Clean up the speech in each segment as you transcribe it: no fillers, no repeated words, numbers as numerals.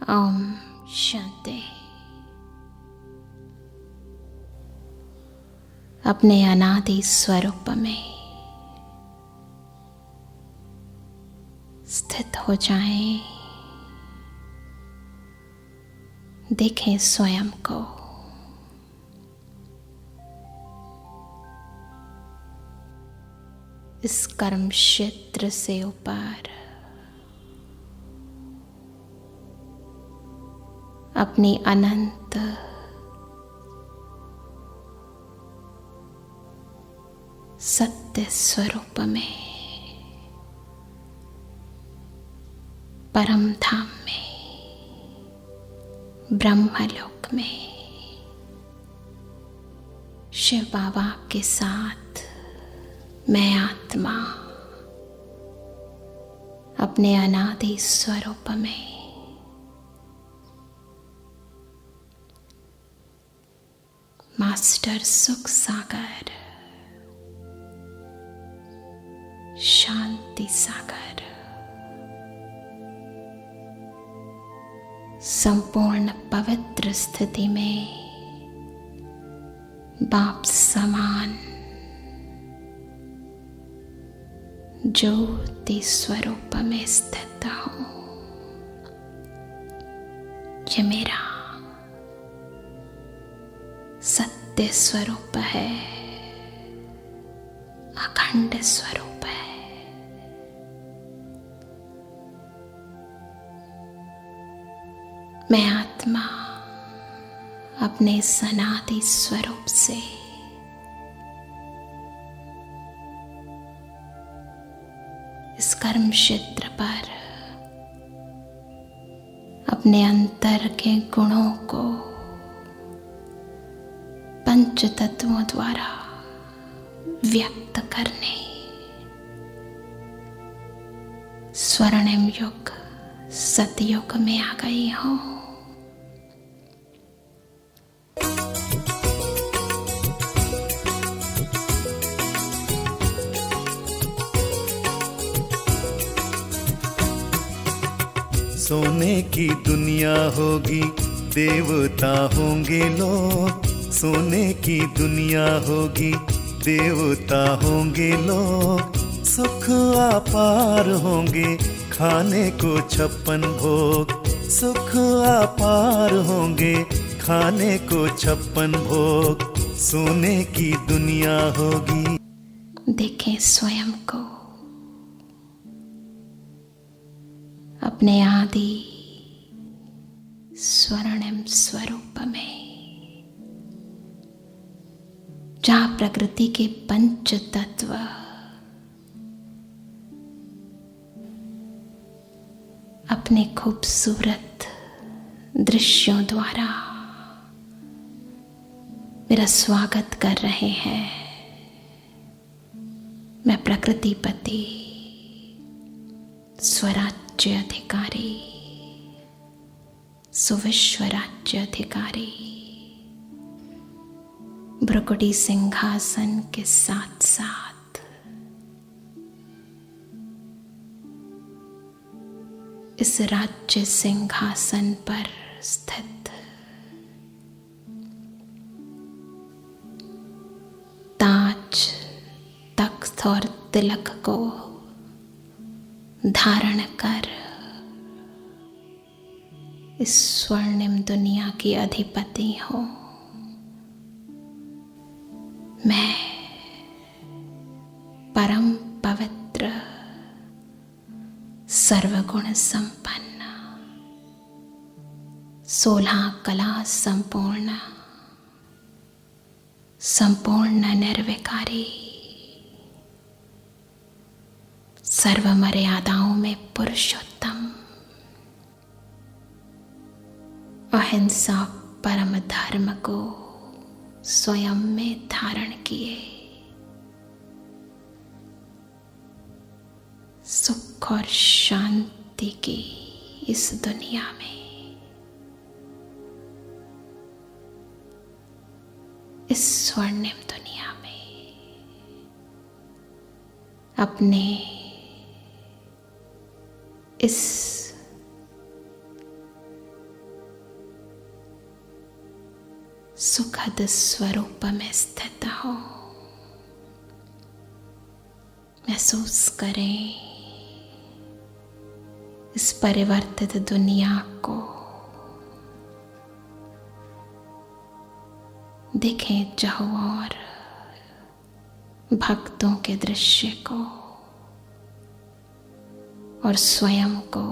ओम शांति। अपने अनादि स्वरूप में स्थित हो जाएं। देखें स्वयं को। इस कर्म क्षेत्र से ऊपर अपनी अनंत सत्य स्वरूप में, परम धाम में, ब्रह्मलोक में शिव बाबा के साथ मैं आत्मा अपने अनादि स्वरूप में मास्टर सुख सागर, शांति सागर, संपूर्ण पवित्र स्थिति में बाप समान ज्योति स्वरूप में स्थित हूँ। ये मेरा सत्य स्वरूप है, अखंड स्वरूप है। मैं आत्मा अपने सनातन स्वरूप से इस कर्म क्षेत्र पर अपने अंतर के गुणों को पंच तत्वों द्वारा व्यक्त करने स्वर्णिम युग सतयुग में आ गई हूँ। सोने की दुनिया होगी, देवता होंगे लोग। सोने की दुनिया होगी, देवता होंगे लोग। सुख अपार होंगे, खाने को 56 भोग। सुख अपार होंगे, खाने को 56 भोग। सोने की दुनिया होगी। देखें स्वयं को अपने आदि स्वर्णिम स्वरूप में, जहाँ प्रकृति के पंच तत्व अपने खूबसूरत दृश्यों द्वारा मेरा स्वागत कर रहे हैं। मैं प्रकृतिपति, स्वराज्य अधिकारी, सुविश्व राज्य अधिकारी, भ्रुकुटी सिंहासन के साथ साथ इस राज्य सिंहासन पर स्थित ताज, तख्त और तिलक को धारण कर इस स्वर्णिम दुनिया की अधिपति हूँ। मैं परम पवित्र, सर्वगुण संपन्न, 16 कला संपूर्ण, संपूर्ण निर्विकारी, सर्व मर्यादाओं में पुरुषोत्तम, अहिंसा परम धर्म को स्वयं में धारण किए, सुख और शांति की इस दुनिया में, इस स्वर्णिम दुनिया में अपने इस सुखद स्वरूप में स्थित हो। महसूस करें इस परिवर्तित दुनिया को। देखें चहुओर भक्तों के दृश्य को और स्वयं को,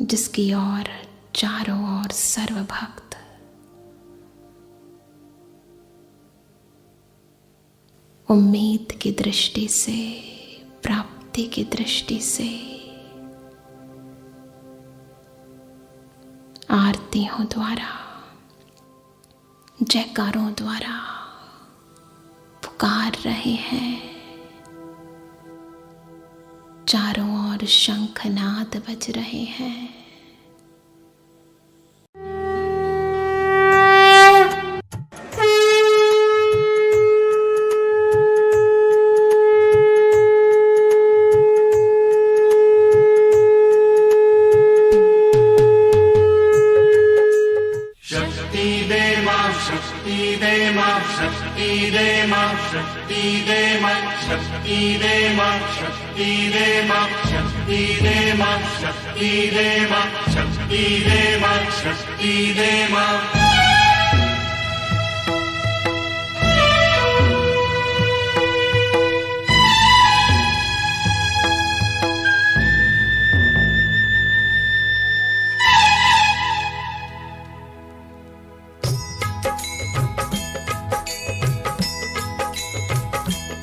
जिसकी ओर चारों ओर सर्वभक्त उम्मीद की दृष्टि से, प्राप्ति की दृष्टि से, आरती आरतियों द्वारा, जयकारों द्वारा पुकार रहे हैं। चारों ओर शंखनाद बज रहे हैं।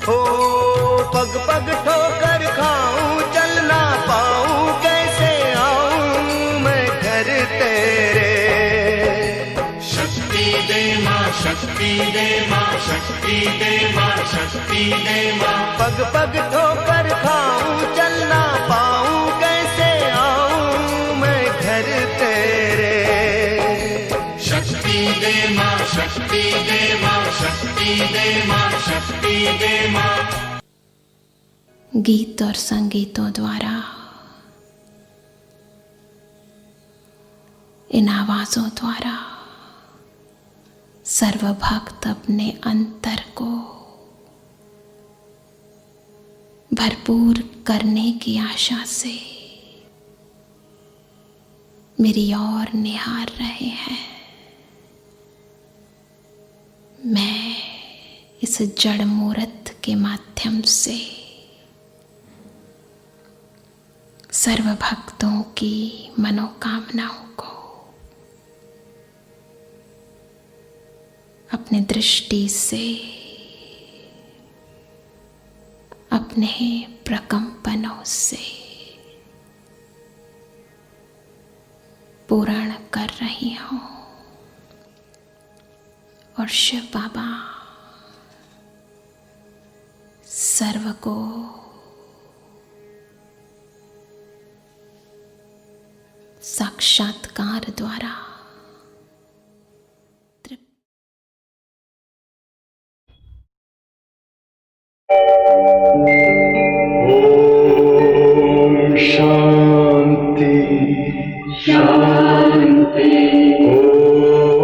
हो पग पग ठोकर खाऊं, चल ना पाऊं, कैसे आऊं मैं घर तेरे। शक्ति दे माँ, शक्ति दे माँ, शक्ति दे माँ, शक्ति दे माँ। पग पग ठोकर खाऊं, चल ना पाऊं, कैसे आऊं मैं घर तेरे। शक्ति दे माँ, शक्ति दे माँ, शक्ति दे माँ, शक्ति दे माँ। गीत और संगीतों द्वारा, इन आवाजों द्वारा सर्वभक्त अपने अंतर को भरपूर करने की आशा से मेरी ओर निहार रहे हैं। मैं इस जड़ मूर्त के माध्यम से सर्व भक्तों की मनोकामनाओं को अपनी दृष्टि से, अपने प्रकंपनों से पूर्ण कर रही हूँ। और शिव बाबा सर्व को साक्षात्कार द्वारा ओम शांति शांति।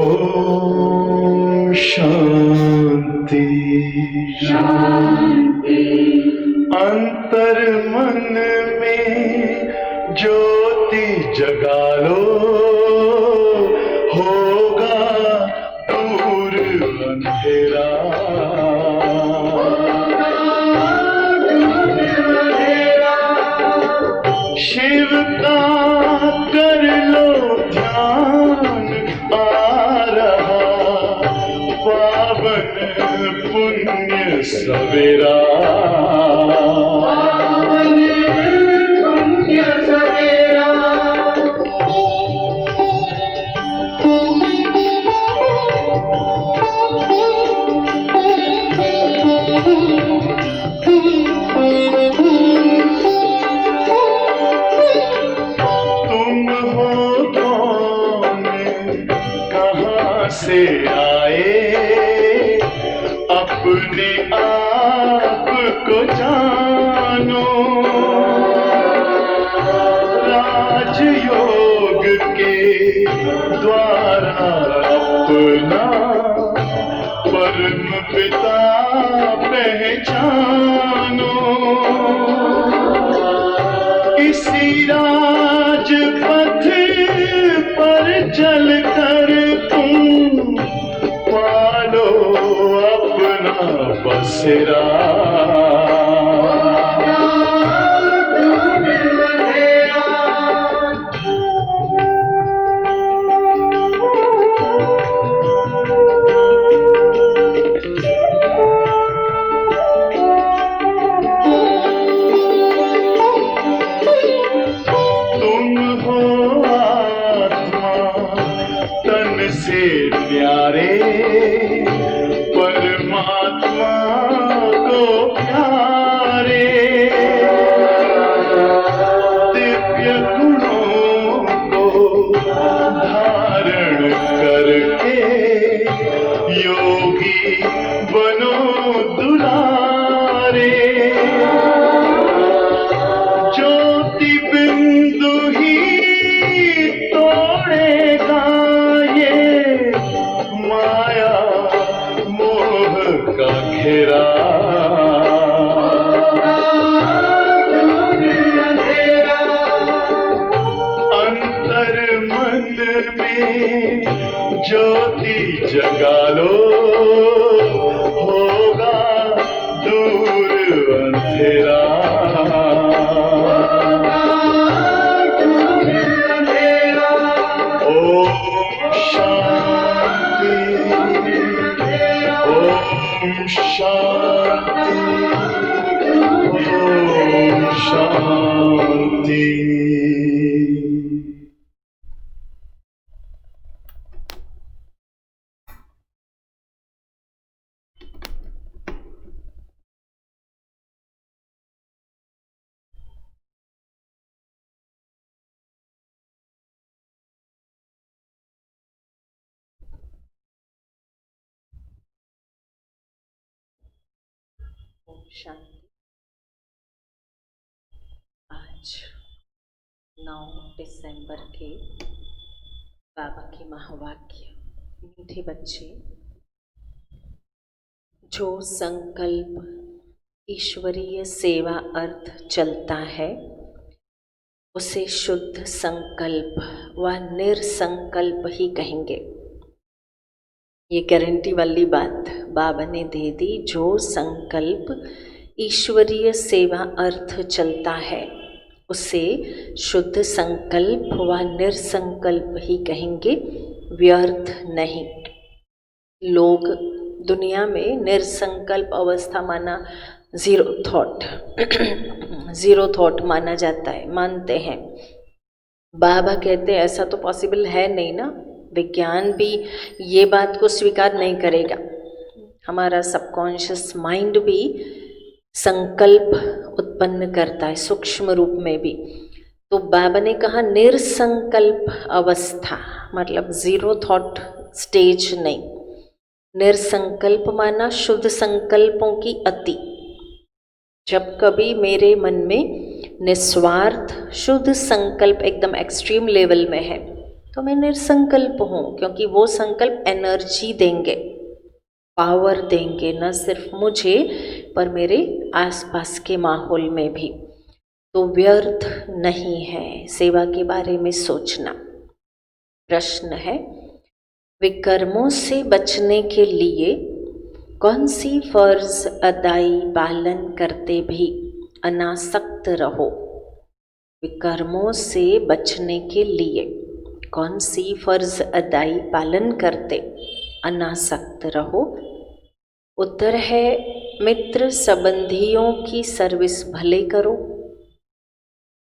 ओम शांति शांति। अंतर मन में ज्योति जगा लो, होगा दूर अंधेरा। शिव का कर लो ध्यान, आ रहा पावन पुण्य सवेरा। पावन पुण्य सवेरा। से आए, अपने आप को जानो। राजयोग के द्वारा अपना परम पिता पहचानो। इसी राजपथ पर चलकर तुम पालो अपना बसेरा। प्यारे परमात्मा को प्यारे दिव्य गुणों को धारण करके योगी बनो दुलारे ज्योति बिंदु ही तोड़ेगा ये माया मोह का घेरा अंतर मन में ज्योति जगा लो होगा दूर अंधेरा ओम शांति ओम शांति ओम शांति। ओम शांति। आज 9 दिसंबर के बाबा के महावाक्य। मीठे बच्चे, जो संकल्प ईश्वरीय सेवा अर्थ चलता है उसे शुद्ध संकल्प व निरसंकल्प ही कहेंगे। ये गारंटी वाली बात बाबा ने दे दी। जो संकल्प ईश्वरीय सेवा अर्थ चलता है उसे शुद्ध संकल्प व निरसंकल्प ही कहेंगे, व्यर्थ नहीं। लोग दुनिया में निरसंकल्प अवस्था माना ज़ीरो थॉट माना जाता है, मानते हैं। बाबा कहते हैं ऐसा तो पॉसिबल है नहीं ना, विज्ञान भी ये बात को स्वीकार नहीं करेगा। हमारा सबकॉन्शियस माइंड भी संकल्प उत्पन्न करता है सूक्ष्म रूप में भी। तो बाबा ने कहा निरसंकल्प अवस्था मतलब ज़ीरो थॉट स्टेज नहीं। निरसंकल्प माना शुद्ध संकल्पों की अति। जब कभी मेरे मन में निस्वार्थ शुद्ध संकल्प एकदम एक्सट्रीम लेवल में है तो मैं निरसंकल्प हूँ, क्योंकि वो संकल्प एनर्जी देंगे, पावर देंगे, न सिर्फ मुझे पर मेरे आसपास के माहौल में भी। तो व्यर्थ नहीं है सेवा के बारे में सोचना। प्रश्न है, विकर्मों से बचने के लिए कौन सी फर्ज अदाई पालन करते भी अनासक्त रहो। विकर्मों से बचने के लिए कौन सी फर्ज अदाई पालन करते अनासक्त रहो। उत्तर है, मित्र संबंधियों की सर्विस भले करो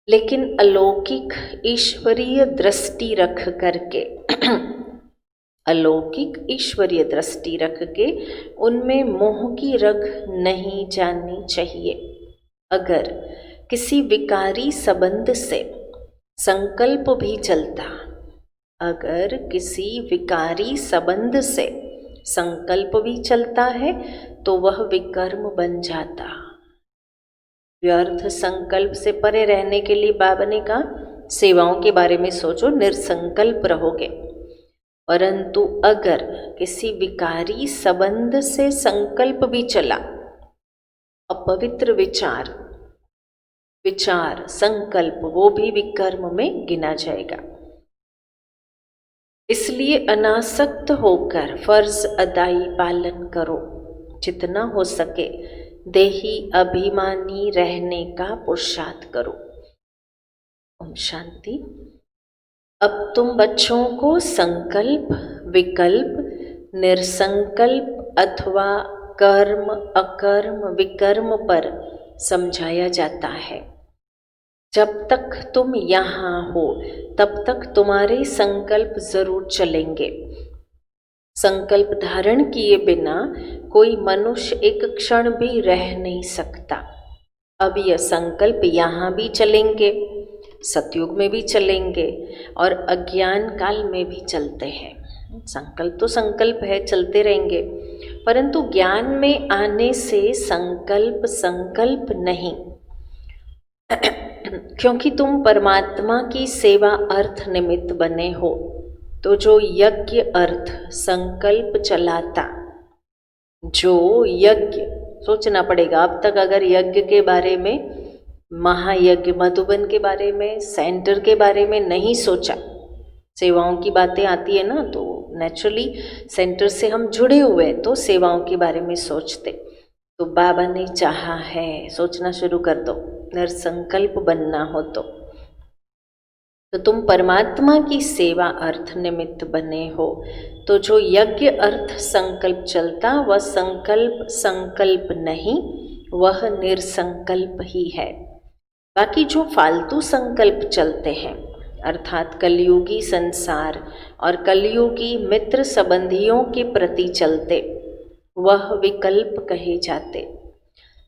लेकिन अलौकिक ईश्वरीय दृष्टि रख करके अलौकिक ईश्वरीय दृष्टि रख के उनमें मोह की रग नहीं जाननी चाहिए। अगर किसी विकारी संबंध से संकल्प भी चलता, अगर किसी विकारी संबंध से संकल्प भी चलता है तो वह विकर्म बन जाता। व्यर्थ संकल्प से परे रहने के लिए बाबा ने कहा सेवाओं के बारे में सोचो, निरसंकल्प रहोगे। परंतु अगर किसी विकारी संबंध से संकल्प भी चला, अपवित्र विचार संकल्प वो भी विकर्म में गिना जाएगा। इसलिए अनासक्त होकर फर्ज अदाई पालन करो। जितना हो सके देही अभिमानी रहने का पुरुषार्थ करो। ओम शांति। अब तुम बच्चों को संकल्प, विकल्प, निरसंकल्प अथवा कर्म, अकर्म, विकर्म पर समझाया जाता है। जब तक तुम यहाँ हो तब तक तुम्हारे संकल्प जरूर चलेंगे। संकल्प धारण किए बिना कोई मनुष्य एक क्षण भी रह नहीं सकता। अब यह संकल्प यहाँ भी चलेंगे, सतयुग में भी चलेंगे और अज्ञान काल में भी चलते हैं। संकल्प तो संकल्प है, चलते रहेंगे, परंतु ज्ञान में आने से संकल्प संकल्प नहीं, क्योंकि तुम परमात्मा की सेवा अर्थ निमित्त बने हो। तो जो यज्ञ अर्थ संकल्प चलाता, जो यज्ञ, सोचना पड़ेगा। अब तक अगर यज्ञ के बारे में, महायज्ञ मधुबन के बारे में, सेंटर के बारे में नहीं सोचा, सेवाओं की बातें आती है ना, तो नेचुरली सेंटर से हम जुड़े हुए तो सेवाओं के बारे में सोचते। तो बाबा ने चाहा है, सोचना शुरू कर दो, निरसंकल्प बनना हो तो तुम परमात्मा की सेवा अर्थ निमित्त बने हो। तो जो यज्ञ अर्थ संकल्प चलता, वह संकल्प संकल्प नहीं, वह निरसंकल्प ही है। बाकी जो फालतू संकल्प चलते हैं, अर्थात कलयुगी संसार और कलयुगी मित्र संबंधियों के प्रति चलते, वह विकल्प कहे जाते,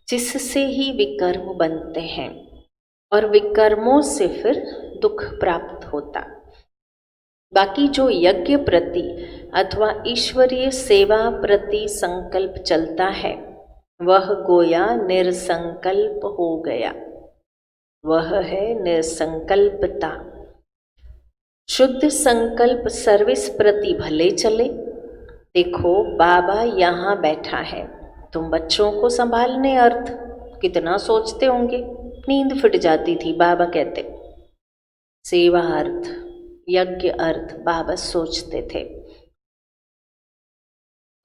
जिससे ही विकर्म बनते हैं और विकर्मों से फिर दुख प्राप्त होता। बाकी जो यज्ञ प्रति अथवा ईश्वरीय सेवा प्रति संकल्प चलता है, वह गोया निरसंकल्प हो गया, वह है निरसंकल्पता। शुद्ध संकल्प सर्विस प्रति भले चले। देखो बाबा यहाँ बैठा है, तुम बच्चों को संभालने अर्थ कितना सोचते होंगे, नींद फिट जाती थी। बाबा कहते सेवा अर्थ, यज्ञ अर्थ बाबा सोचते थे।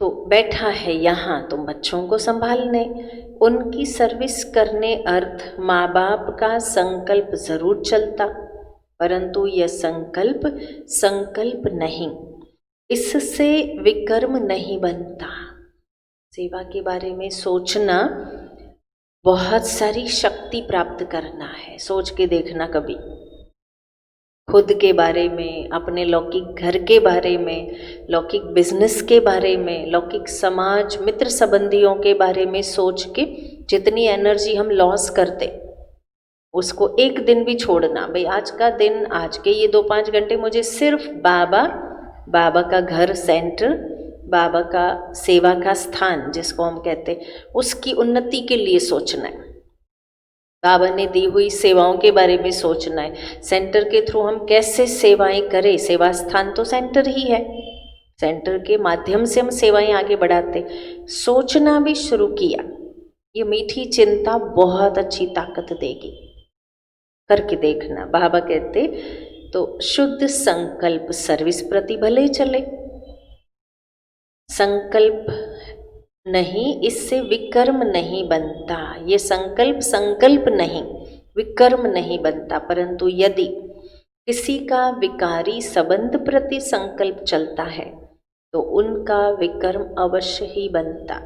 तो बैठा है यहाँ तुम बच्चों को संभालने, उनकी सर्विस करने अर्थ माँ बाप का संकल्प जरूर चलता, परंतु यह संकल्प संकल्प नहीं, इससे विकर्म नहीं बनता। सेवा के बारे में सोचना बहुत सारी शक्ति प्राप्त करना है। सोच के देखना कभी, खुद के बारे में, अपने लौकिक घर के बारे में, लौकिक बिजनेस के बारे में, लौकिक समाज मित्र संबंधियों के बारे में सोच के जितनी एनर्जी हम लॉस करते, उसको एक दिन भी छोड़ना। भाई आज का दिन, आज के ये 2-5 घंटे मुझे सिर्फ बाबा का घर, सेंटर, बाबा का सेवा का स्थान जिसको हम कहते, उसकी उन्नति के लिए सोचना है। बाबा ने दी हुई सेवाओं के बारे में सोचना है। सेंटर के थ्रू हम कैसे सेवाएं करें, सेवा स्थान तो सेंटर ही है, सेंटर के माध्यम से हम सेवाएं आगे बढ़ाते। सोचना भी शुरू किया, ये मीठी चिंता बहुत अच्छी ताकत देगी, करके देखना। बाबा कहते तो शुद्ध संकल्प सर्विस प्रति भले चले, संकल्प नहीं, इससे विकर्म नहीं बनता। ये संकल्प संकल्प नहीं, विकर्म नहीं बनता, परंतु यदि किसी का विकारी संबंध प्रति संकल्प चलता है तो उनका विकर्म अवश्य ही बनता।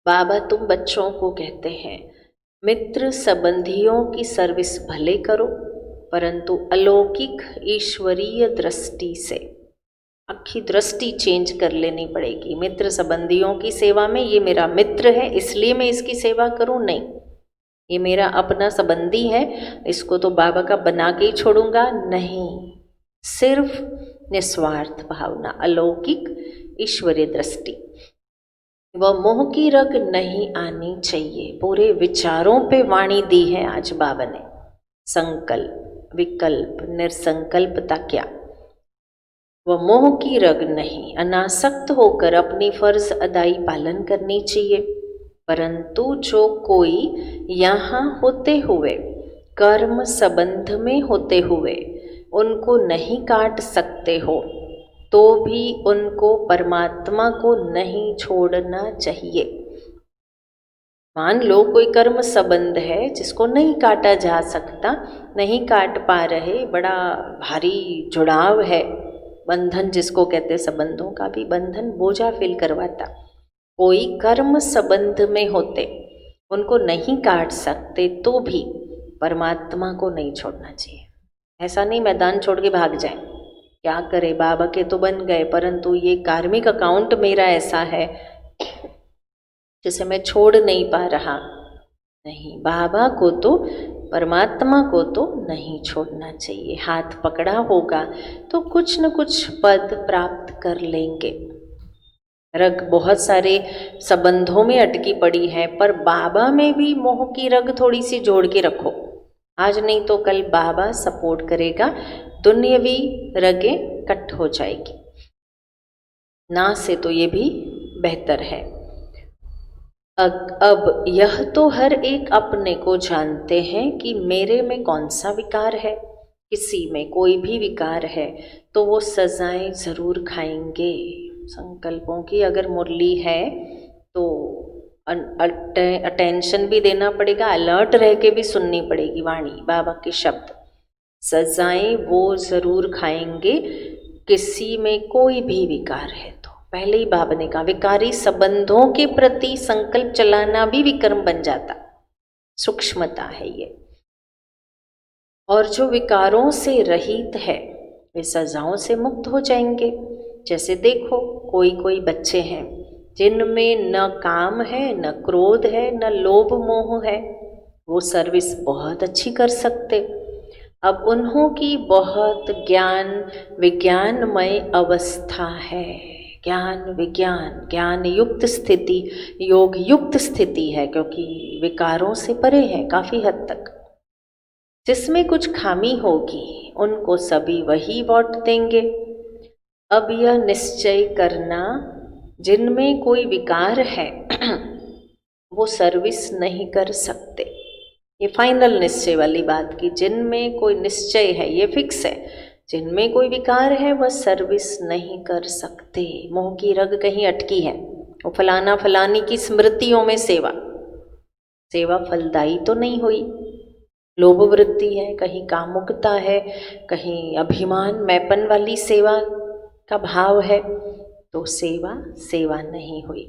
बाबा तुम बच्चों को कहते हैं मित्र संबंधियों की सर्विस भले करो, परंतु अलौकिक ईश्वरीय दृष्टि से। आखी दृष्टि चेंज कर लेनी पड़ेगी। मित्र संबंधियों की सेवा में ये मेरा मित्र है इसलिए मैं इसकी सेवा करूं, नहीं, ये मेरा अपना संबंधी है, इसको तो बाबा का बना के ही छोड़ूंगा, नहीं। सिर्फ निस्वार्थ भावना, अलौकिक ईश्वरीय दृष्टि। वह मोह की रग नहीं आनी चाहिए। पूरे विचारों पे वाणी दी है आज बाबा ने। संकल्प, विकल्प, निरसंकल्पता क्या, वह मोह की रग नहीं, अनासक्त होकर अपनी फर्ज अदाई पालन करनी चाहिए। परंतु जो कोई यहाँ होते हुए, कर्म संबंध में होते हुए उनको नहीं काट सकते हो, तो भी उनको परमात्मा को नहीं छोड़ना चाहिए। मान लो कोई कर्म संबंध है जिसको नहीं काटा जा सकता, नहीं काट पा रहे, बड़ा भारी जुड़ाव है, बंधन जिसको कहते, संबंधों का भी बंधन बोझा फील करवाता। कोई कर्म संबंध में होते, उनको नहीं काट सकते, तो भी परमात्मा को नहीं छोड़ना चाहिए। ऐसा नहीं मैदान छोड़ के भाग जाए, क्या करे, बाबा के तो बन गए, परंतु ये कार्मिक अकाउंट मेरा ऐसा है जिसे मैं छोड़ नहीं पा रहा। नहीं, बाबा को तो, परमात्मा को तो नहीं छोड़ना चाहिए। हाथ पकड़ा होगा तो कुछ न कुछ पद प्राप्त कर लेंगे। रग बहुत सारे संबंधों में अटकी पड़ी है, पर बाबा में भी मोह की रग थोड़ी सी जोड़ के रखो। आज नहीं तो कल बाबा सपोर्ट करेगा, दुनियावी रगें कट हो जाएगी। ना से तो ये भी बेहतर है। अब यह तो हर एक अपने को जानते हैं कि मेरे में कौन सा विकार है। किसी में कोई भी विकार है तो वो सजाएं जरूर खाएंगे। संकल्पों की अगर मुरली है तो अटेंशन भी देना पड़ेगा, अलर्ट रह के भी सुननी पड़ेगी वाणी, बाबा के शब्द। सजाएं वो जरूर खाएंगे किसी में कोई भी विकार है तो। पहले ही बाबा ने कहा विकारी संबंधों के प्रति संकल्प चलाना भी विकर्म बन जाता। सूक्ष्मता है ये। और जो विकारों से रहित है वे सजाओं से मुक्त हो जाएंगे। जैसे देखो, कोई बच्चे हैं जिनमें न काम है, न क्रोध है, न लोभ मोह है, वो सर्विस बहुत अच्छी कर सकते। अब उन्हों की बहुत ज्ञान विज्ञानमय अवस्था है, ज्ञान विज्ञान ज्ञान युक्त स्थिति, योग युक्त स्थिति है, क्योंकि विकारों से परे है काफी हद तक। जिसमें कुछ खामी होगी उनको सभी वही वोट देंगे। अब यह निश्चय करना, जिनमें कोई विकार है वो सर्विस नहीं कर सकते। ये फाइनल निश्चय वाली बात की, जिनमें कोई निश्चय है, ये फिक्स है, जिनमें कोई विकार है वह सर्विस नहीं कर सकते। मोह की रग कहीं अटकी है, वो फलाना फलानी की स्मृतियों में सेवा फलदायी तो नहीं हुई। लोभ वृत्ति है, कहीं कामुकता है, कहीं अभिमान मैपन वाली सेवा का भाव है, तो सेवा नहीं हुई।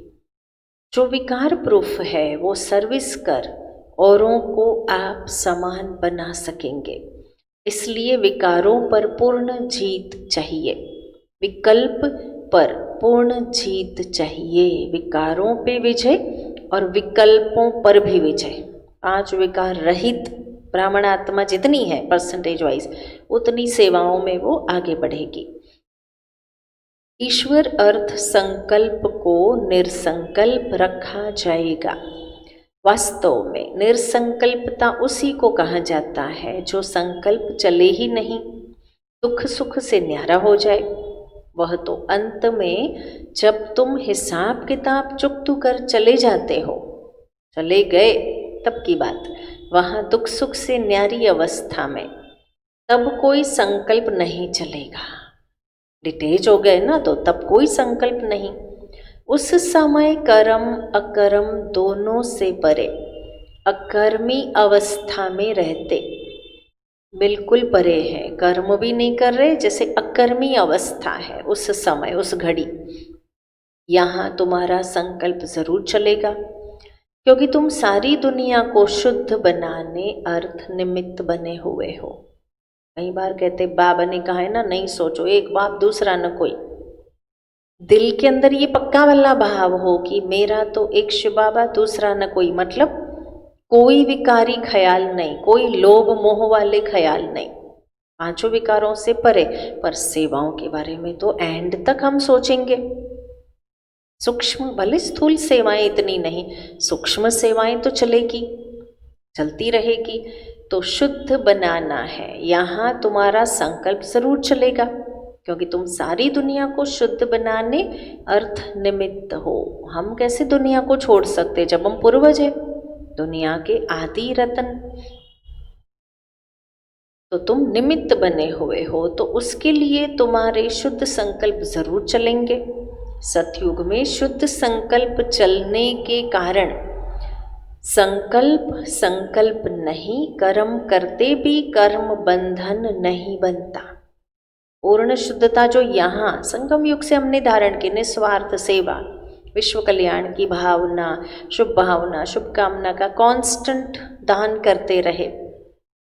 जो विकार प्रूफ है वो सर्विस कर औरों को आप समान बना सकेंगे। इसलिए विकारों पर पूर्ण जीत चाहिए, विकल्प पर पूर्ण जीत चाहिए। विकारों पे विजय और विकल्पों पर भी विजय। 5 विकार रहित ब्राह्मण आत्मा जितनी है परसेंटेज वाइज, उतनी सेवाओं में वो आगे बढ़ेगी। ईश्वर अर्थ संकल्प को निरसंकल्प रखा जाएगा। वास्तव में निरसंकल्पता उसी को कहा जाता है जो संकल्प चले ही नहीं, दुख सुख से न्यारा हो जाए। वह तो अंत में जब तुम हिसाब किताब चुकतू कर चले जाते हो, चले गए तब की बात, वहाँ दुख सुख से न्यारी अवस्था में, तब कोई संकल्प नहीं चलेगा। डिटेच हो गए ना, तो तब कोई संकल्प नहीं। उस समय कर्म अकर्म दोनों से परे, अकर्मी अवस्था में रहते, बिल्कुल परे है, कर्म भी नहीं कर रहे, जैसे अकर्मी अवस्था है उस समय, उस घड़ी। यहाँ तुम्हारा संकल्प जरूर चलेगा, क्योंकि तुम सारी दुनिया को शुद्ध बनाने अर्थ निमित्त बने हुए हो। कई बार कहते बाबा ने कहा है ना, नहीं सोचो एक बाप दूसरा न कोई। दिल के अंदर ये पक्का वाला भाव हो कि मेरा तो एक शिव बाबा, दूसरा न कोई, मतलब कोई विकारी ख्याल नहीं, कोई लोभ मोह वाले ख्याल नहीं, 5 विकारों से परे। पर सेवाओं के बारे में तो एंड तक हम सोचेंगे। सूक्ष्म, भले स्थूल सेवाएं इतनी नहीं, सूक्ष्म सेवाएं तो चलेगी, चलती रहेगी। तो शुद्ध बनाना है, यहाँ तुम्हारा संकल्प जरूर चलेगा, क्योंकि तुम सारी दुनिया को शुद्ध बनाने अर्थ निमित्त हो। हम कैसे दुनिया को छोड़ सकते जब हम पूर्वज हैं, दुनिया के आदि रतन। तो तुम निमित्त बने हुए हो, तो उसके लिए तुम्हारे शुद्ध संकल्प जरूर चलेंगे। सतयुग में शुद्ध संकल्प चलने के कारण संकल्प नहीं, कर्म करते भी कर्म बंधन नहीं बनता। पूर्ण शुद्धता जो यहाँ संगम युग से हमने धारण की, निस्वार्थ सेवा, विश्व कल्याण की भावना, शुभ भावना, शुभकामना का कांस्टेंट दान करते रहे,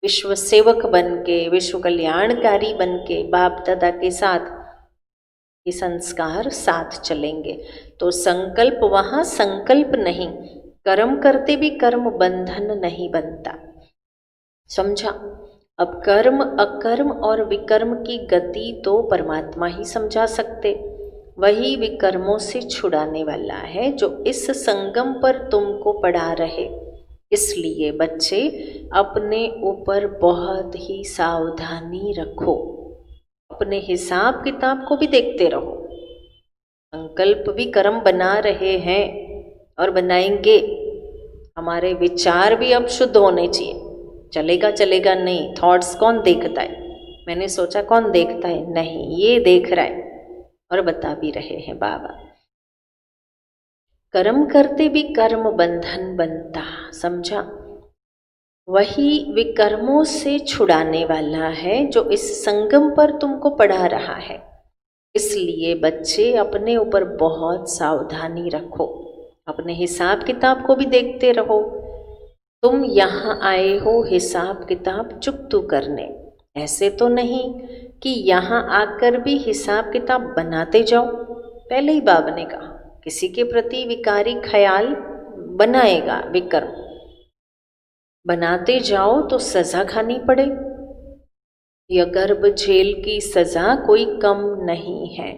विश्व सेवक बन के, विश्व कल्याणकारी बन के बाप दादा के साथ ये संस्कार साथ चलेंगे। तो संकल्प वहाँ संकल्प नहीं, कर्म करते भी कर्म बंधन नहीं बनता। समझा? अब कर्म अकर्म और विकर्म की गति तो परमात्मा ही समझा सकते। वही विकर्मों से छुड़ाने वाला है जो इस संगम पर तुमको पढ़ा रहे। इसलिए बच्चे अपने ऊपर बहुत ही सावधानी रखो, अपने हिसाब किताब को भी देखते रहो। संकल्प भी कर्म बना रहे हैं और बनाएंगे। हमारे विचार भी अब शुद्ध होने चाहिए। चलेगा चलेगा नहीं, थॉट्स कौन देखता है? मैंने सोचा कौन देखता है? नहीं, ये देख रहा है और बता भी रहे हैं बाबा। कर्म करते भी कर्म बंधन बनता। समझा? वही विकर्मों से छुड़ाने वाला है जो इस संगम पर तुमको पढ़ा रहा है। इसलिए बच्चे अपने ऊपर बहुत सावधानी रखो, अपने हिसाब किताब को भी देखते रहो। तुम यहाँ आए हो हिसाब किताब चुकतू करने, ऐसे तो नहीं कि यहाँ आकर भी हिसाब किताब बनाते जाओ। पहले ही बाबा ने कहा किसी के प्रति विकारी ख्याल बनाएगा विकर्म, बनाते जाओ तो सजा खानी पड़े। यह गर्भ जेल की सजा कोई कम नहीं है।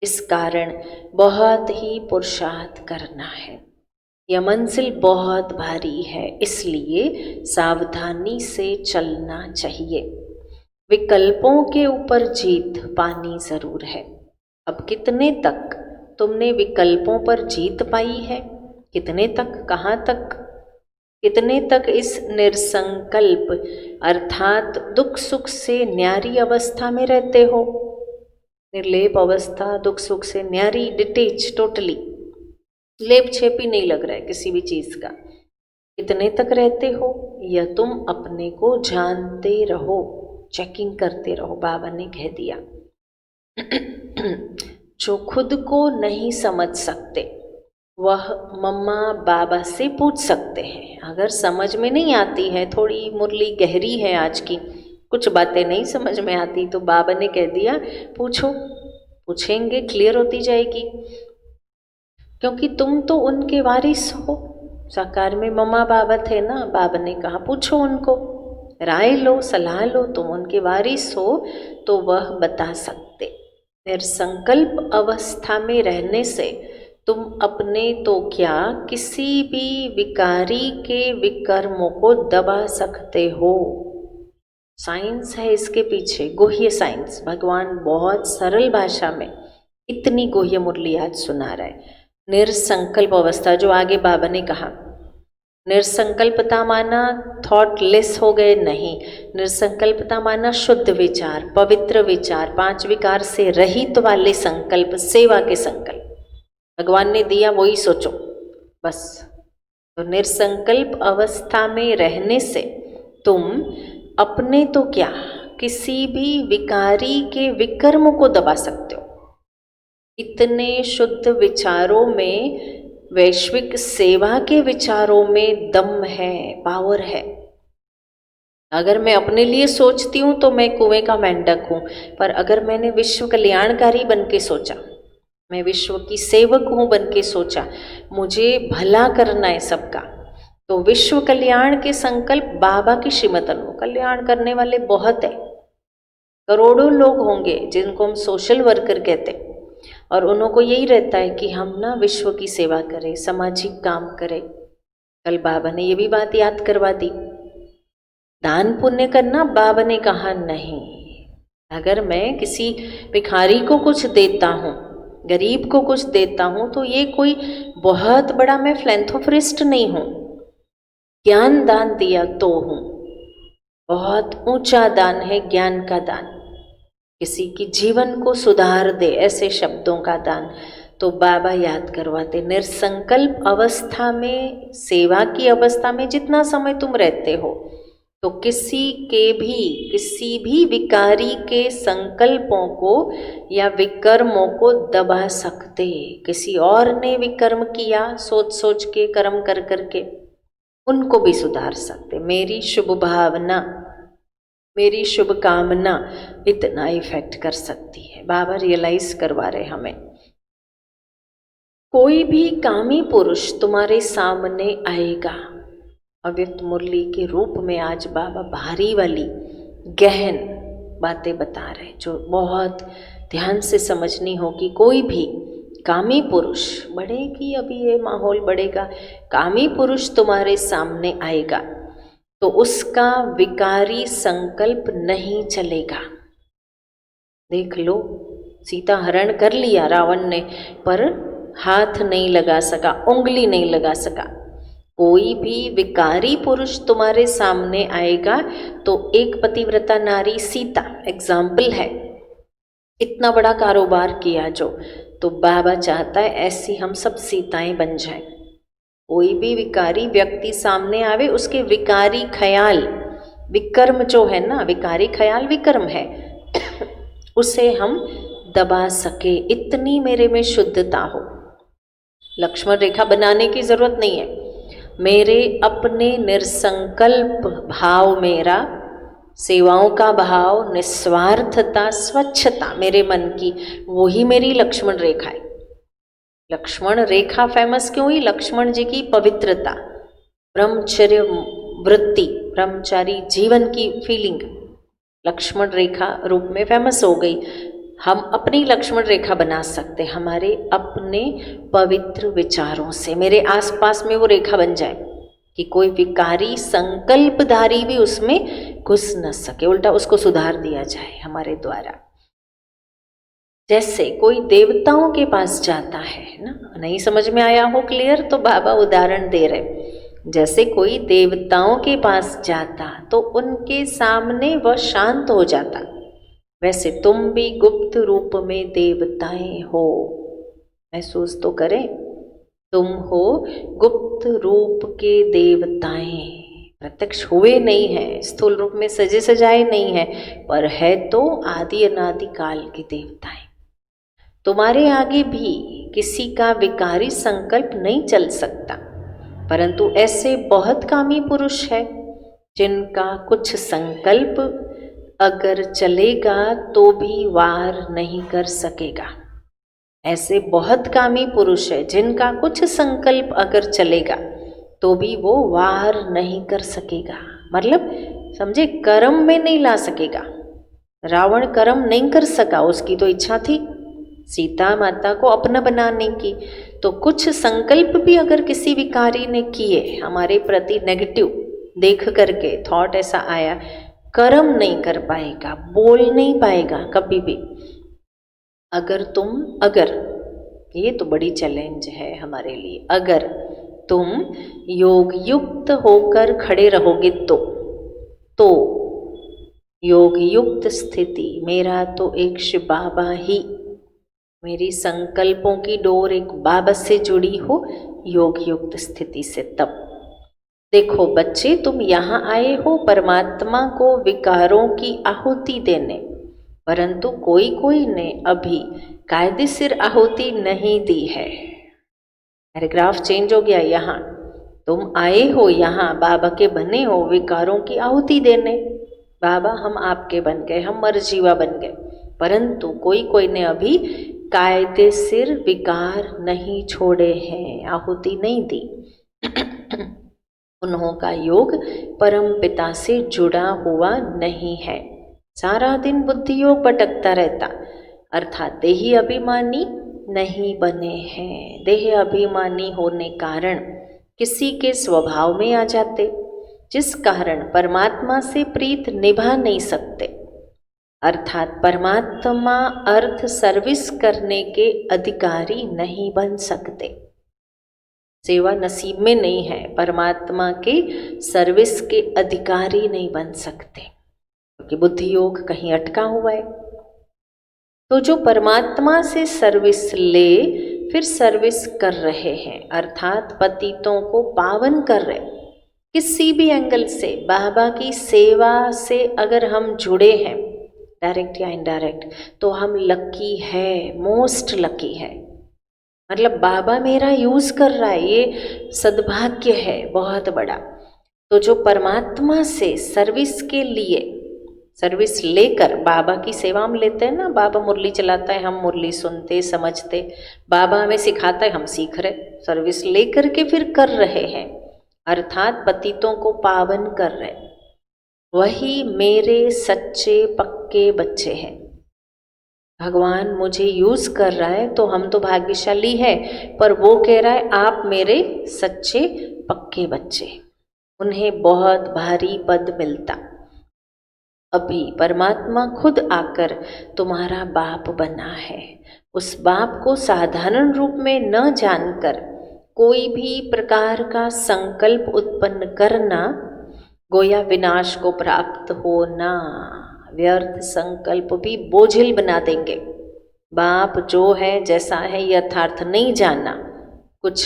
इस कारण बहुत ही पुरुषार्थ करना है। यह मंजिल बहुत भारी है, इसलिए सावधानी से चलना चाहिए। विकल्पों के ऊपर जीत पानी जरूर है। अब कितने तक तुमने विकल्पों पर जीत पाई है? कितने तक, कहाँ तक? कितने तक इस निर्संकल्प अर्थात दुख सुख से न्यारी अवस्था में रहते हो? निर्लेप अवस्था, दुख सुख से न्यारी, डिटेच, टोटली लेप छेप ही नहीं लग रहा है किसी भी चीज का। कितने तक रहते हो यह तुम अपने को जानते रहो, चेकिंग करते रहो। बाबा ने कह दिया जो खुद को नहीं समझ सकते वह मम्मा बाबा से पूछ सकते हैं। अगर समझ में नहीं आती है, थोड़ी मुरली गहरी है आज की, कुछ बातें नहीं समझ में आती, तो बाबा ने कह दिया पूछो, पूछेंगे क्लियर होती जाएगी। क्योंकि तुम तो उनके वारिस हो। साकार में मम्मा बाबा थे ना, बाबा ने कहा पूछो उनको, राय लो, सलाह लो, तुम उनके वारिस हो तो वह बता सकते। निर्संकल्प अवस्था में रहने से तुम अपने तो क्या किसी भी विकारी के विकर्मों को दबा सकते हो। साइंस है इसके पीछे, गुह्य साइंस। भगवान बहुत सरल भाषा में इतनी गुह्य मुरली आज सुना रहा है। निर्संकल्प अवस्था, जो आगे बाबा ने कहा, निर्संकल्पता माना थॉटलेस हो गए, नहीं। निर्संकल्पता माना शुद्ध विचार, पवित्र विचार, 5 विकार से रहित वाले संकल्प, सेवा के संकल्प भगवान ने दिया वही सोचो बस। तो निर्संकल्प अवस्था में रहने से तुम अपने तो क्या किसी भी विकारी के विकर्म को दबा सकते हो। इतने शुद्ध विचारों में, वैश्विक सेवा के विचारों में दम है, पावर है। अगर मैं अपने लिए सोचती हूँ तो मैं कुएं का मेंढक हूँ, पर अगर मैंने विश्व कल्याणकारी बन के सोचा, मैं विश्व की सेवक हूँ बन के सोचा, मुझे भला करना है सबका, तो विश्व कल्याण के संकल्प बाबा की श्रीमत अनुरूप कल्याण करने वाले बहुत है। करोड़ों लोग होंगे जिनको हम सोशल वर्कर कहते हैं, और उनको यही रहता है कि हम ना विश्व की सेवा करें, सामाजिक काम करें। कल बाबा ने ये भी बात याद करवा दी, दान पुण्य करना। बाबा ने कहा नहीं, अगर मैं किसी भिखारी को कुछ देता हूँ, गरीब को कुछ देता हूँ, तो ये कोई बहुत बड़ा मैं फिलैंथ्रोपिस्ट नहीं हूँ। ज्ञान दान दिया तो हूँ, बहुत ऊंचा दान है ज्ञान का दान, किसी की जीवन को सुधार दे ऐसे शब्दों का दान। तो बाबा याद करवाते, निर्संकल्प अवस्था में, सेवा की अवस्था में जितना समय तुम रहते हो, तो किसी भी विकारी के संकल्पों को या विकर्मों को दबा सकते। किसी और ने विकर्म किया सोच सोच के, कर्म कर करके, उनको भी सुधार सकते। मेरी शुभ भावना मेरी शुभकामना इतना इफेक्ट कर सकती है। बाबा रियलाइज करवा रहे हमें, कोई भी कामी पुरुष तुम्हारे सामने आएगा। अव्यक्त मुरली के रूप में आज बाबा भारी वाली गहन बातें बता रहे, जो बहुत ध्यान से समझनी होगी। कोई भी कामी पुरुष बढ़ेगी, अभी ये माहौल बढ़ेगा, कामी पुरुष तुम्हारे सामने आएगा तो उसका विकारी संकल्प नहीं चलेगा। देख लो, सीता हरण कर लिया रावण ने, पर हाथ नहीं लगा सका, उंगली नहीं लगा सका। कोई भी विकारी पुरुष तुम्हारे सामने आएगा तो एक पतिव्रता नारी सीता एग्जाम्पल है, इतना बड़ा कारोबार किया जो, तो बाबा चाहता है ऐसी हम सब सीताएं बन जाएं। कोई भी विकारी व्यक्ति सामने आवे, उसके विकारी ख्याल, विकर्म जो है ना, विकारी ख्याल विकर्म है, उसे हम दबा सके, इतनी मेरे में शुद्धता हो। लक्ष्मण रेखा बनाने की जरूरत नहीं है, मेरे अपने निर्संकल्प भाव, मेरा सेवाओं का भाव, निस्वार्थता, स्वच्छता मेरे मन की, वही मेरी लक्ष्मण रेखा है। लक्ष्मण रेखा फेमस क्यों हुई? लक्ष्मण जी की पवित्रता, ब्रह्मचर्य वृत्ति, ब्रह्मचारी जीवन की फीलिंग लक्ष्मण रेखा रूप में फेमस हो गई। हम अपनी लक्ष्मण रेखा बना सकते, हमारे अपने पवित्र विचारों से मेरे आसपास में वो रेखा बन जाए कि कोई विकारी संकल्पधारी भी उसमें घुस न सके, उल्टा उसको सुधार दिया जाए हमारे द्वारा। जैसे कोई देवताओं के पास जाता है ना, नहीं समझ में आया हो क्लियर तो बाबा उदाहरण दे रहे। जैसे कोई देवताओं के पास जाता तो उनके सामने वह शांत हो जाता, वैसे तुम भी गुप्त रूप में देवताएं हो। महसूस तो करें, तुम हो गुप्त रूप के देवताएं, प्रत्यक्ष हुए नहीं है, स्थूल रूप में सजे सजाए नहीं है, पर है तो आदि अनादि काल के देवताएं। तुम्हारे आगे भी किसी का विकारी संकल्प नहीं चल सकता, परंतु ऐसे बहुत कामी पुरुष है जिनका कुछ संकल्प अगर चलेगा तो भी वार नहीं कर सकेगा। ऐसे बहुत कामी पुरुष है जिनका कुछ संकल्प अगर चलेगा तो भी वो वार नहीं कर सकेगा, मतलब समझे, कर्म में नहीं ला सकेगा। रावण कर्म नहीं कर सका, उसकी तो इच्छा थी सीता माता को अपना बनाने की, तो कुछ संकल्प भी अगर किसी विकारी ने किए हमारे प्रति नेगेटिव देख करके, थॉट ऐसा आया, कर्म नहीं कर पाएगा, बोल नहीं पाएगा कभी भी। अगर ये तो बड़ी चैलेंज है हमारे लिए, अगर तुम योग युक्त होकर खड़े रहोगे तो योग युक्त स्थिति, मेरा तो एक शिव बाबा ही, मेरी संकल्पों की डोर एक बाबा से जुड़ी हो योग युक्त स्थिति से। तब देखो बच्चे, तुम यहाँ आए हो परमात्मा को विकारों की आहुति देने, परंतु कोई ने अभी कायदेसर आहुति नहीं दी है। पैराग्राफ चेंज हो गया। यहाँ तुम आए हो, यहाँ बाबा के बने हो विकारों की आहुति देने। बाबा हम आपके बन गए, हम मर्जीवा बन गए, परंतु कोई ने अभी कायदेसर विकार नहीं छोड़े हैं, आहुति नहीं दी। उन्हों का योग परम पिता से जुड़ा हुआ नहीं है, सारा दिन बुद्धि योग भटकता रहता, अर्थात देही अभिमानी नहीं बने हैं। देह अभिमानी होने कारण किसी के स्वभाव में आ जाते, जिस कारण परमात्मा से प्रीत निभा नहीं सकते, अर्थात परमात्मा अर्थ सर्विस करने के अधिकारी नहीं बन सकते। सेवा नसीब में नहीं है, परमात्मा के सर्विस के अधिकारी नहीं बन सकते, क्योंकि बुद्धि योग कहीं अटका हुआ है। तो जो परमात्मा से सर्विस ले फिर सर्विस कर रहे हैं, अर्थात पतितों को पावन कर रहे, किसी भी एंगल से बाबा की सेवा से अगर हम जुड़े हैं डायरेक्ट या इनडायरेक्ट, तो हम लकी है, मोस्ट लकी है। मतलब बाबा मेरा यूज कर रहा है, ये सद्भाग्य है बहुत बड़ा। तो जो परमात्मा से सर्विस के लिए सर्विस लेकर बाबा की सेवा हम लेते हैं ना, बाबा मुरली चलाता है, हम मुरली सुनते समझते, बाबा हमें सिखाता है, हम सीख रहे, सर्विस लेकर के फिर कर रहे हैं, अर्थात पतितों को पावन कर रहे, वही मेरे सच्चे पक्के बच्चे हैं। भगवान मुझे यूज कर रहा है तो हम तो भाग्यशाली है, पर वो कह रहा है आप मेरे सच्चे पक्के बच्चे, उन्हें बहुत भारी पद मिलता। अभी परमात्मा खुद आकर तुम्हारा बाप बना है, उस बाप को साधारण रूप में न जानकर कोई भी प्रकार का संकल्प उत्पन्न करना गोया विनाश को प्राप्त होना। व्यर्थ संकल्प भी बोझिल बना देंगे। बाप जो है जैसा है यथार्थ नहीं जाना, कुछ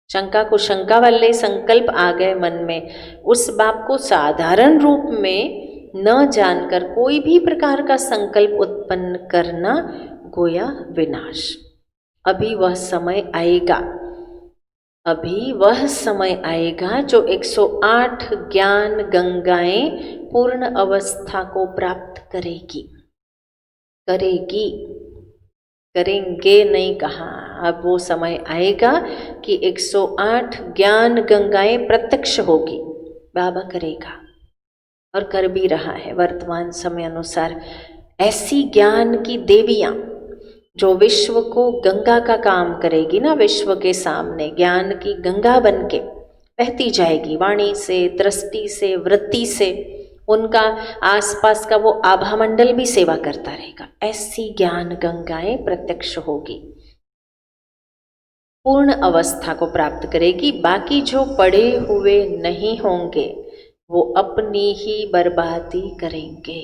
शंका को शंका वाले संकल्प आ गए मन में, उस बाप को साधारण रूप में न जानकर कोई भी प्रकार का संकल्प उत्पन्न करना गोया विनाश। अभी वह समय आएगा, अभी वह समय आएगा जो 108 ज्ञान गंगाएं पूर्ण अवस्था को प्राप्त करेगी, करेंगे नहीं कहा। अब वो समय आएगा कि 108 ज्ञान गंगाएं प्रत्यक्ष होगी, बाबा करेगा और कर भी रहा है वर्तमान समय अनुसार। ऐसी ज्ञान की देवियां जो विश्व को गंगा का काम करेगी ना, विश्व के सामने ज्ञान की गंगा बन के बहती जाएगी, वाणी से, दृष्टि से, वृत्ति से, उनका आसपास का वो आभा मंडल भी सेवा करता रहेगा। ऐसी ज्ञान गंगाएं प्रत्यक्ष होगी, पूर्ण अवस्था को प्राप्त करेगी। बाकी जो पड़े हुए नहीं होंगे वो अपनी ही बर्बादी करेंगे।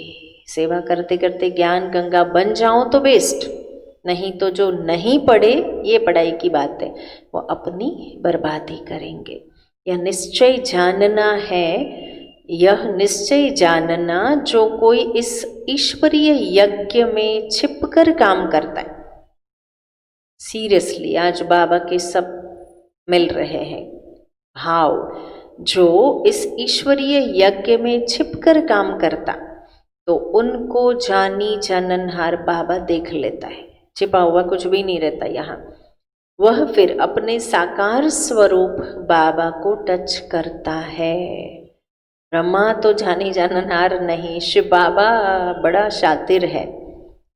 सेवा करते करते ज्ञान गंगा बन जाओ तो बेस्ट, नहीं तो जो नहीं पढ़े, ये पढ़ाई की बात है, वो अपनी बर्बादी करेंगे। यह निश्चय जानना है, यह निश्चय जानना जो कोई इस ईश्वरीय यज्ञ में छिपकर काम करता है। सीरियसली आज बाबा के सब मिल रहे हैं भाव, जो इस ईश्वरीय यज्ञ में छिपकर काम करता तो उनको जानी जाननहार बाबा देख लेता है, छिपा हुआ कुछ भी नहीं रहता यहाँ। वह फिर अपने साकार स्वरूप बाबा को टच करता है। ब्रह्मा तो जानी जाननहार नहीं, शिव बाबा बड़ा शातिर है।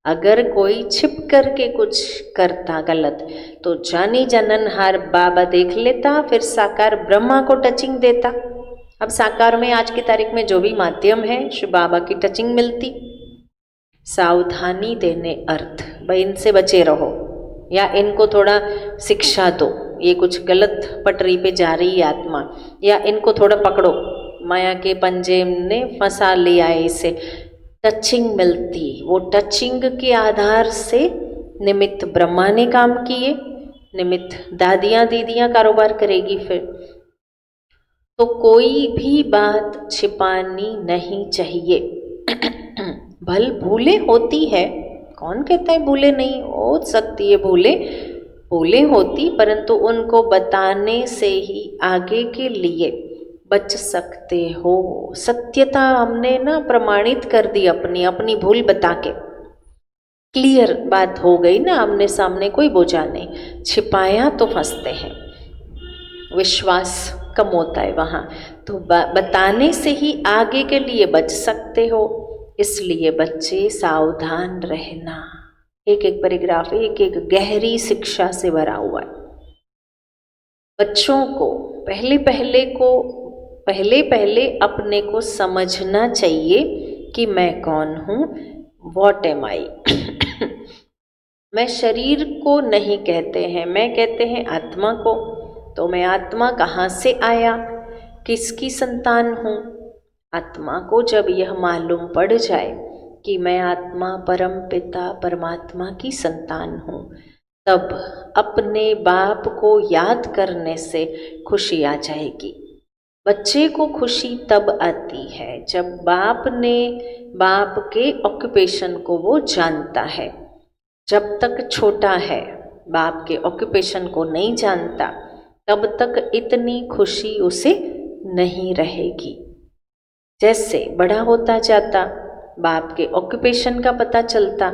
अगर कोई छिप करके कुछ करता गलत तो जानी जाननहार बाबा देख लेता, फिर साकार ब्रह्मा को टचिंग देता। अब साकार में आज की तारीख में जो भी माध्यम है, शिव बाबा की टचिंग मिलती। सावधानी देने अर्थ, भाई इनसे बचे रहो या इनको थोड़ा शिक्षा दो, ये कुछ गलत पटरी पे जा रही है आत्मा, या इनको थोड़ा पकड़ो, माया के पंजे ने फंसा लिया है इसे। टचिंग मिलती, वो टचिंग के आधार से निमित्त ब्रह्मा ने काम किए, निमित्त दादियाँ दीदियाँ कारोबार करेगी। फिर तो कोई भी बात छिपानी नहीं चाहिए। भल भूले होती है, कौन कहता है भूले नहीं हो सकती है, भूले होती, परंतु उनको बताने से ही आगे के लिए बच सकते हो। सत्यता हमने ना प्रमाणित कर दी, अपनी भूल बता के क्लियर बात हो गई ना, आमने सामने कोई बोझा नहीं। छिपाया तो फंसते हैं, विश्वास कम होता है वहाँ। तो बताने से ही आगे के लिए बच सकते हो, इसलिए बच्चे सावधान रहना। एक एक पैराग्राफ एक एक गहरी शिक्षा से भरा हुआ है। बच्चों को पहले अपने को समझना चाहिए कि मैं कौन हूँ, वॉट एम आई। मैं शरीर को नहीं कहते हैं, मैं कहते हैं आत्मा को। तो मैं आत्मा कहाँ से आया, किसकी संतान हूँ। आत्मा को जब यह मालूम पड़ जाए कि मैं आत्मा परम पिता परमात्मा की संतान हूँ, तब अपने बाप को याद करने से खुशी आ जाएगी। बच्चे को खुशी तब आती है जब बाप के ऑक्यूपेशन को वो जानता है। जब तक छोटा है, बाप के ऑक्यूपेशन को नहीं जानता, तब तक इतनी खुशी उसे नहीं रहेगी। जैसे बड़ा होता जाता, बाप के ऑक्यूपेशन का पता चलता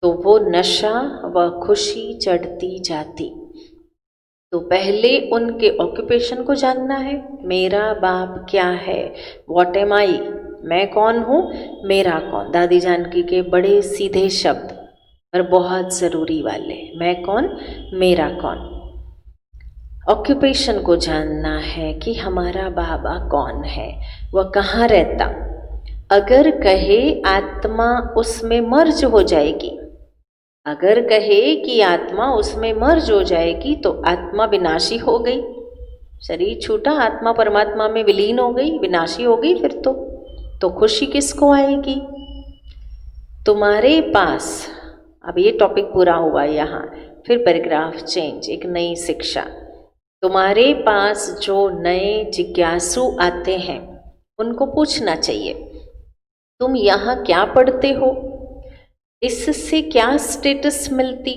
तो वो नशा व खुशी चढ़ती जाती। तो पहले उनके ऑक्यूपेशन को जानना है, मेरा बाप क्या है, व्हाट एम आई, मैं कौन हूँ, मेरा कौन। दादी जानकी के बड़े सीधे शब्द पर बहुत ज़रूरी वाले, मैं कौन, मेरा कौन। ऑक्यूपेशन को जानना है कि हमारा बाबा कौन है, वह कहाँ रहता। अगर कहे आत्मा उसमें मर्ज हो जाएगी, अगर कहे कि आत्मा उसमें मर्ज हो जाएगी तो आत्मा विनाशी हो गई, शरीर छूटा, आत्मा परमात्मा में विलीन हो गई, विनाशी हो गई। फिर तो खुशी किसको आएगी। तुम्हारे पास, अब ये टॉपिक पूरा हुआ यहाँ, फिर पैराग्राफ चेंज, एक नई शिक्षा। तुम्हारे पास जो नए जिज्ञासु आते हैं उनको पूछना चाहिए, तुम यहाँ क्या पढ़ते हो, इससे क्या स्टेटस मिलती।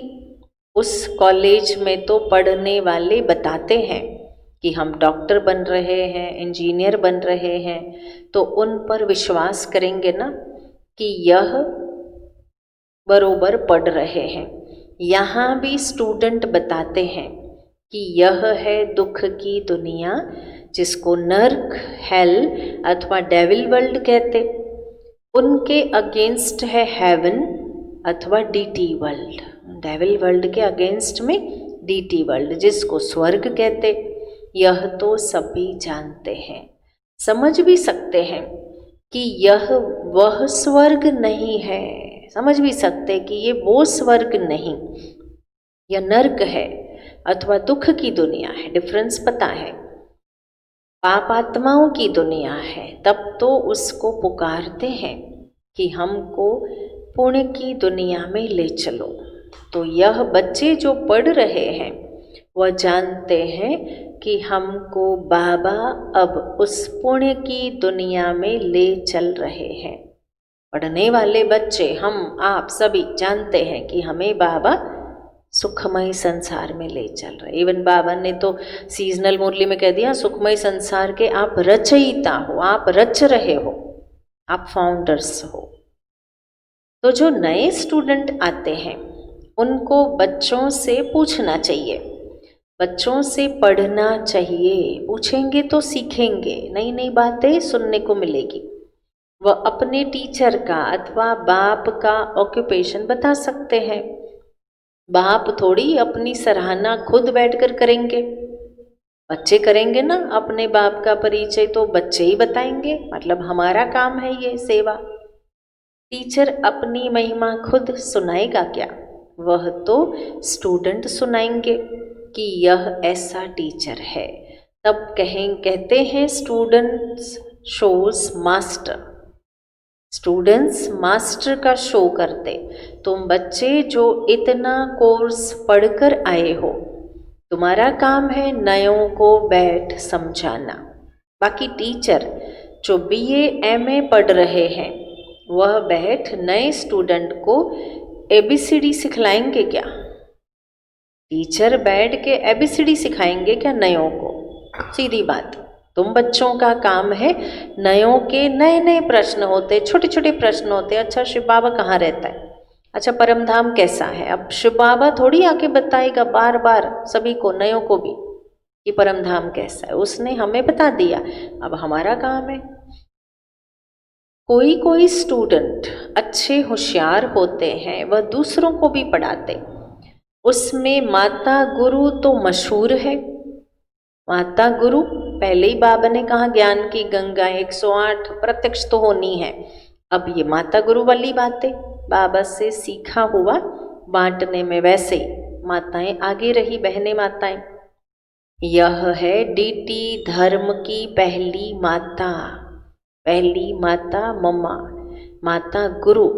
उस कॉलेज में तो पढ़ने वाले बताते हैं कि हम डॉक्टर बन रहे हैं, इंजीनियर बन रहे हैं, तो उन पर विश्वास करेंगे ना कि यह बरोबर पढ़ रहे हैं। यहाँ भी स्टूडेंट बताते हैं कि यह है दुख की दुनिया, जिसको नर्क, हेल अथवा डेविल वर्ल्ड कहते। उनके अगेंस्ट है हेवन अथवा डीटी वर्ल्ड। डेविल वर्ल्ड के अगेंस्ट में डीटी वर्ल्ड, जिसको स्वर्ग कहते। यह तो सभी जानते हैं, समझ भी सकते हैं कि यह वह स्वर्ग नहीं है, समझ भी सकते कि ये वो स्वर्ग नहीं, यह नर्क है अथवा दुख की दुनिया है। डिफरेंस पता है, पाप आत्माओं की दुनिया है, तब तो उसको पुकारते हैं कि हमको पुण्य की दुनिया में ले चलो। तो यह बच्चे जो पढ़ रहे हैं वह जानते हैं कि हमको बाबा अब उस पुण्य की दुनिया में ले चल रहे हैं। पढ़ने वाले बच्चे, हम आप सभी जानते हैं कि हमें बाबा सुखमय संसार में ले चल रहे। इवन बाबा ने तो सीजनल मुरली में कह दिया, सुखमय संसार के आप रचयिता हो, आप रच रहे हो, आप फाउंडर्स हो। तो जो नए स्टूडेंट आते हैं उनको बच्चों से पूछना चाहिए, बच्चों से पढ़ना चाहिए। पूछेंगे तो सीखेंगे, नई नई बातें सुनने को मिलेगी। वह अपने टीचर का अथवा बाप का ऑक्यूपेशन बता सकते हैं। बाप थोड़ी अपनी सराहना खुद बैठकर करेंगे, बच्चे करेंगे ना। अपने बाप का परिचय तो बच्चे ही बताएंगे, मतलब हमारा काम है ये सेवा। टीचर अपनी महिमा खुद सुनाएगा क्या, वह तो स्टूडेंट सुनाएंगे कि यह ऐसा टीचर है। तब कहते हैं students shows master, students master का शो करते। तुम बच्चे जो इतना कोर्स पढ़कर आए हो, तुम्हारा काम है नयों को बैठ समझाना। बाकी टीचर जो BA MA पढ़ रहे हैं वह बैठ नए स्टूडेंट को ABCD सिखलाएंगे क्या? टीचर बैठ के ABCD सिखाएंगे क्या नयों को? सीधी बात। तुम बच्चों का काम है, नयों के नए नए प्रश्न होते, छोटे छोटे प्रश्न होते। अच्छा, शिव बाबा कहाँ रहता है, अच्छा परम धाम कैसा है। अब शिव बाबा थोड़ी आके बताएगा बार बार सभी को, नयों को भी, कि परम धाम कैसा है। उसने हमें बता दिया, अब हमारा काम है। कोई कोई स्टूडेंट अच्छे होशियार होते हैं, वह दूसरों को भी पढ़ाते। उसमें माता गुरु तो मशहूर है। माता गुरु, पहले ही बाबा ने कहा ज्ञान की गंगा 108 प्रत्यक्ष तो होनी है। अब ये माता गुरु वाली बातें बाबा से सीखा हुआ बांटने में, वैसे माताएं आगे रही, बहनें माताएं। यह है डीटी धर्म की पहली माता, पहली माता मम्मा, माता गुरु,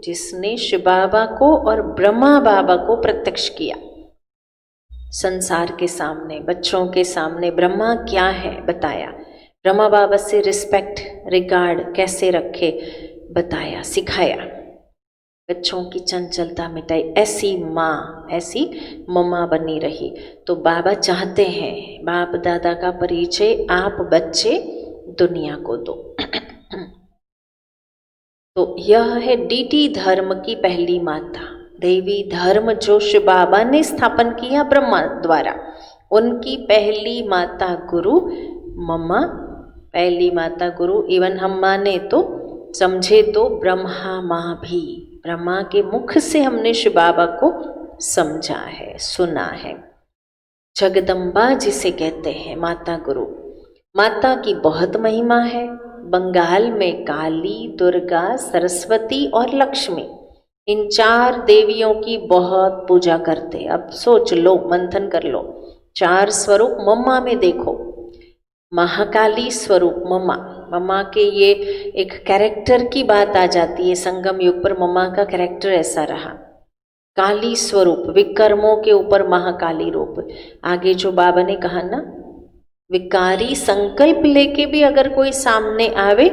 जिसने शिव बाबा को और ब्रह्मा बाबा को प्रत्यक्ष किया संसार के सामने, बच्चों के सामने। ब्रह्मा क्या है बताया, ब्रह्मा बाबा से रिस्पेक्ट, रिगार्ड कैसे रखे बताया, सिखाया। बच्चों की चंचलता मिटाई। ऐसी माँ, ऐसी मम्मा बनी रही। तो बाबा चाहते हैं बाप दादा का परिचय आप बच्चे दुनिया को दो। तो यह है डीटी धर्म की पहली माता। देवी धर्म जो शिव बाबा ने स्थापन किया ब्रह्मा द्वारा, उनकी पहली माता गुरु मम्मा, पहली माता गुरु। इवन हम माने तो, समझे तो ब्रह्मा माँ भी, ब्रह्मा के मुख से हमने शिव बाबा को समझा है, सुना है। जगदम्बा जिसे कहते हैं माता गुरु, माता की बहुत महिमा है। बंगाल में काली, दुर्गा, सरस्वती और लक्ष्मी, इन 4 देवियों की बहुत पूजा करते। अब सोच लो, मंथन कर लो, 4 स्वरूप मम्मा में देखो। महाकाली स्वरूप मम्मा, मम्मा के ये एक कैरेक्टर की बात आ जाती है, संगम युग पर मम्मा का कैरेक्टर ऐसा रहा। काली स्वरूप, विकर्मों के ऊपर महाकाली रूप। आगे जो बाबा ने कहा ना, विकारी संकल्प लेके भी अगर कोई सामने आवे,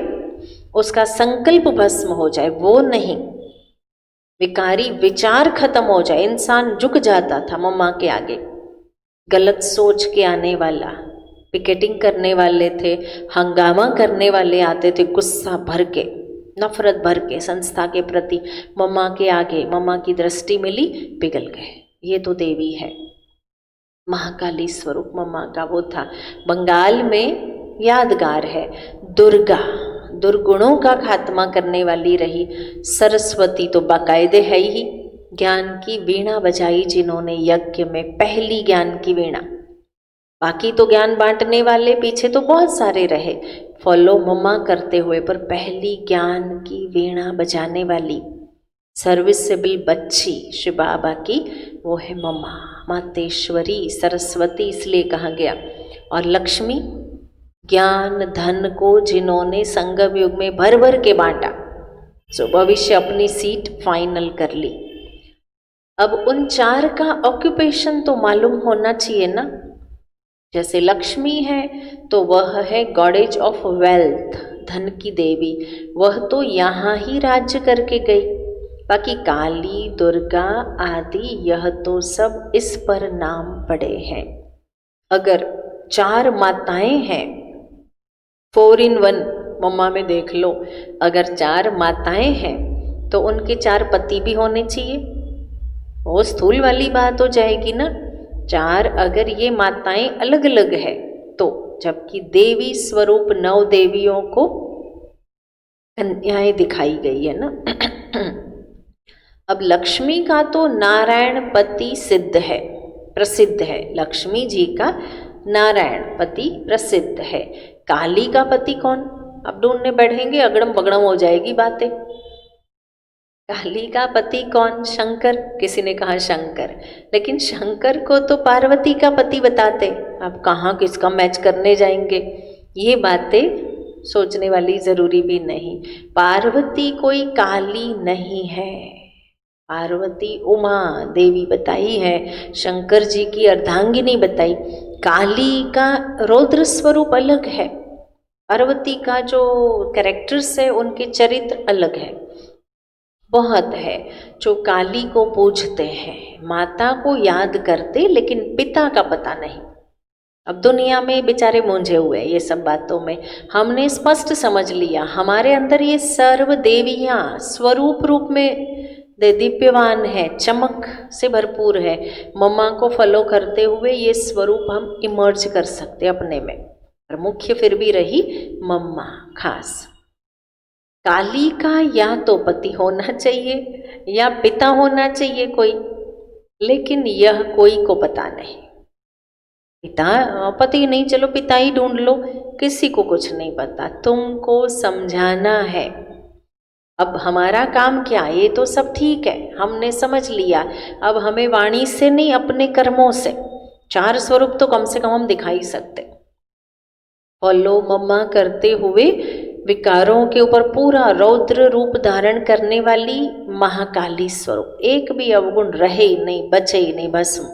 उसका संकल्प भस्म हो जाए, वो नहीं, विकारी विचार खत्म हो जाए। इंसान झुक जाता था मम्मा के आगे। गलत सोच के आने वाला, पिकेटिंग करने वाले थे, हंगामा करने वाले आते थे गुस्सा भर के, नफरत भर के संस्था के प्रति, मम्मा के आगे मम्मा की दृष्टि मिली, पिघल गए। ये तो देवी है, महाकाली स्वरूप मम्मा का वो था। बंगाल में यादगार है दुर्गा, दुर्गुणों का खात्मा करने वाली रही। सरस्वती तो बाकायदे है ही, ज्ञान की वीणा बजाई जिन्होंने यज्ञ में, पहली ज्ञान की वीणा। बाकी तो ज्ञान बांटने वाले पीछे तो बहुत सारे रहे, फॉलो मम्मा करते हुए, पर पहली ज्ञान की वीणा बजाने वाली सर्विसेबल बच्ची शिव बाबा की, वो है मम्मा, मातेश्वरी, सरस्वती इसलिए कहा गया। और लक्ष्मी, ज्ञान धन को जिन्होंने संगम युग में भर भर के बांटा, सो भविष्य अपनी सीट फाइनल कर ली। अब उन 4 का ऑक्यूपेशन तो मालूम होना चाहिए ना। जैसे लक्ष्मी है तो वह है गॉडेज ऑफ वेल्थ, धन की देवी, वह तो यहाँ ही राज्य करके गई। बाकी काली, दुर्गा आदि यह तो सब इस पर नाम पड़े हैं। अगर 4 माताएं हैं, 4 in 1 मम्मा में देख लो, अगर 4 माताएं हैं तो उनके 4 पति भी होने चाहिए। वो स्थूल वाली बात हो जाएगी ना। 4 अगर ये माताएं अलग अलग है तो, जबकि देवी स्वरूप 9 देवियों को कन्याएं दिखाई गई है ना। अब लक्ष्मी का तो नारायण पति सिद्ध है, प्रसिद्ध है। लक्ष्मी जी का नारायण पति प्रसिद्ध है। काली का पति कौन? अब ढूंढने बैठेंगे अगड़म बगड़म हो जाएगी बातें। काली का पति कौन? शंकर। किसी ने कहा शंकर, लेकिन शंकर को तो पार्वती का पति बताते। अब कहाँ किसका मैच करने जाएंगे, ये बातें सोचने वाली जरूरी भी नहीं। पार्वती कोई काली नहीं है, पार्वती उमा देवी बताई है, शंकर जी की अर्धांगिनी बताई। काली का रौद्र स्वरूप अलग है, पार्वती का जो कैरेक्टर्स है उनके चरित्र अलग है, बहुत है। जो काली को पूजते हैं, माता को याद करते, लेकिन पिता का पता नहीं। अब दुनिया में बेचारे मूंझे हुए ये सब बातों में। हमने स्पष्ट समझ लिया हमारे अंदर ये सर्व देवियाँ स्वरूप रूप में दीप्यवान है, चमक से भरपूर है। मम्मा को फॉलो करते हुए ये स्वरूप हम इमर्ज कर सकते अपने में, पर मुख्य फिर भी रही मम्मा खास। काली का या तो पति होना चाहिए या पिता होना चाहिए कोई, लेकिन यह कोई को पता नहीं। पिता पति नहीं, चलो पिता ही ढूंढ लो, किसी को कुछ नहीं पता। तुमको समझाना है। अब हमारा काम क्या, ये तो सब ठीक है, हमने समझ लिया। अब हमें वाणी से नहीं, अपने कर्मों से 4 स्वरूप तो कम से कम हम दिखा ही सकते। फॉलो मम्मा करते हुए विकारों के ऊपर पूरा रौद्र रूप धारण करने वाली महाकाली स्वरूप, एक भी अवगुण रहे ही नहीं, बचे ही नहीं, भस्म।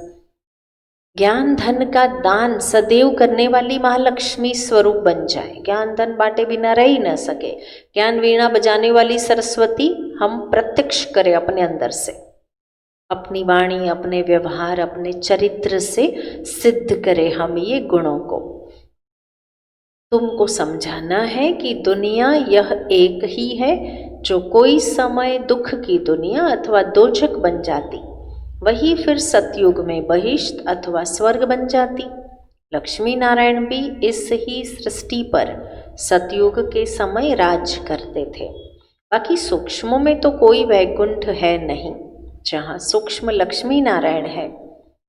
ज्ञान धन का दान सदैव करने वाली महालक्ष्मी स्वरूप बन जाए, ज्ञान धन बांटे बिना रह ही न सके। ज्ञान वीणा बजाने वाली सरस्वती हम प्रत्यक्ष करें अपने अंदर से, अपनी वाणी, अपने व्यवहार, अपने चरित्र से सिद्ध करें हम ये गुणों को। तुमको समझाना है कि दुनिया यह एक ही है जो कोई समय दुख की दुनिया अथवा दोजक बन जाती, वही फिर सतयुग में बहिष्ठ अथवा स्वर्ग बन जाती। लक्ष्मी नारायण भी इस ही सृष्टि पर सतयुग के समय राज करते थे। बाकी सूक्ष्म में तो कोई वैकुंठ है नहीं। जहाँ सूक्ष्म लक्ष्मी नारायण है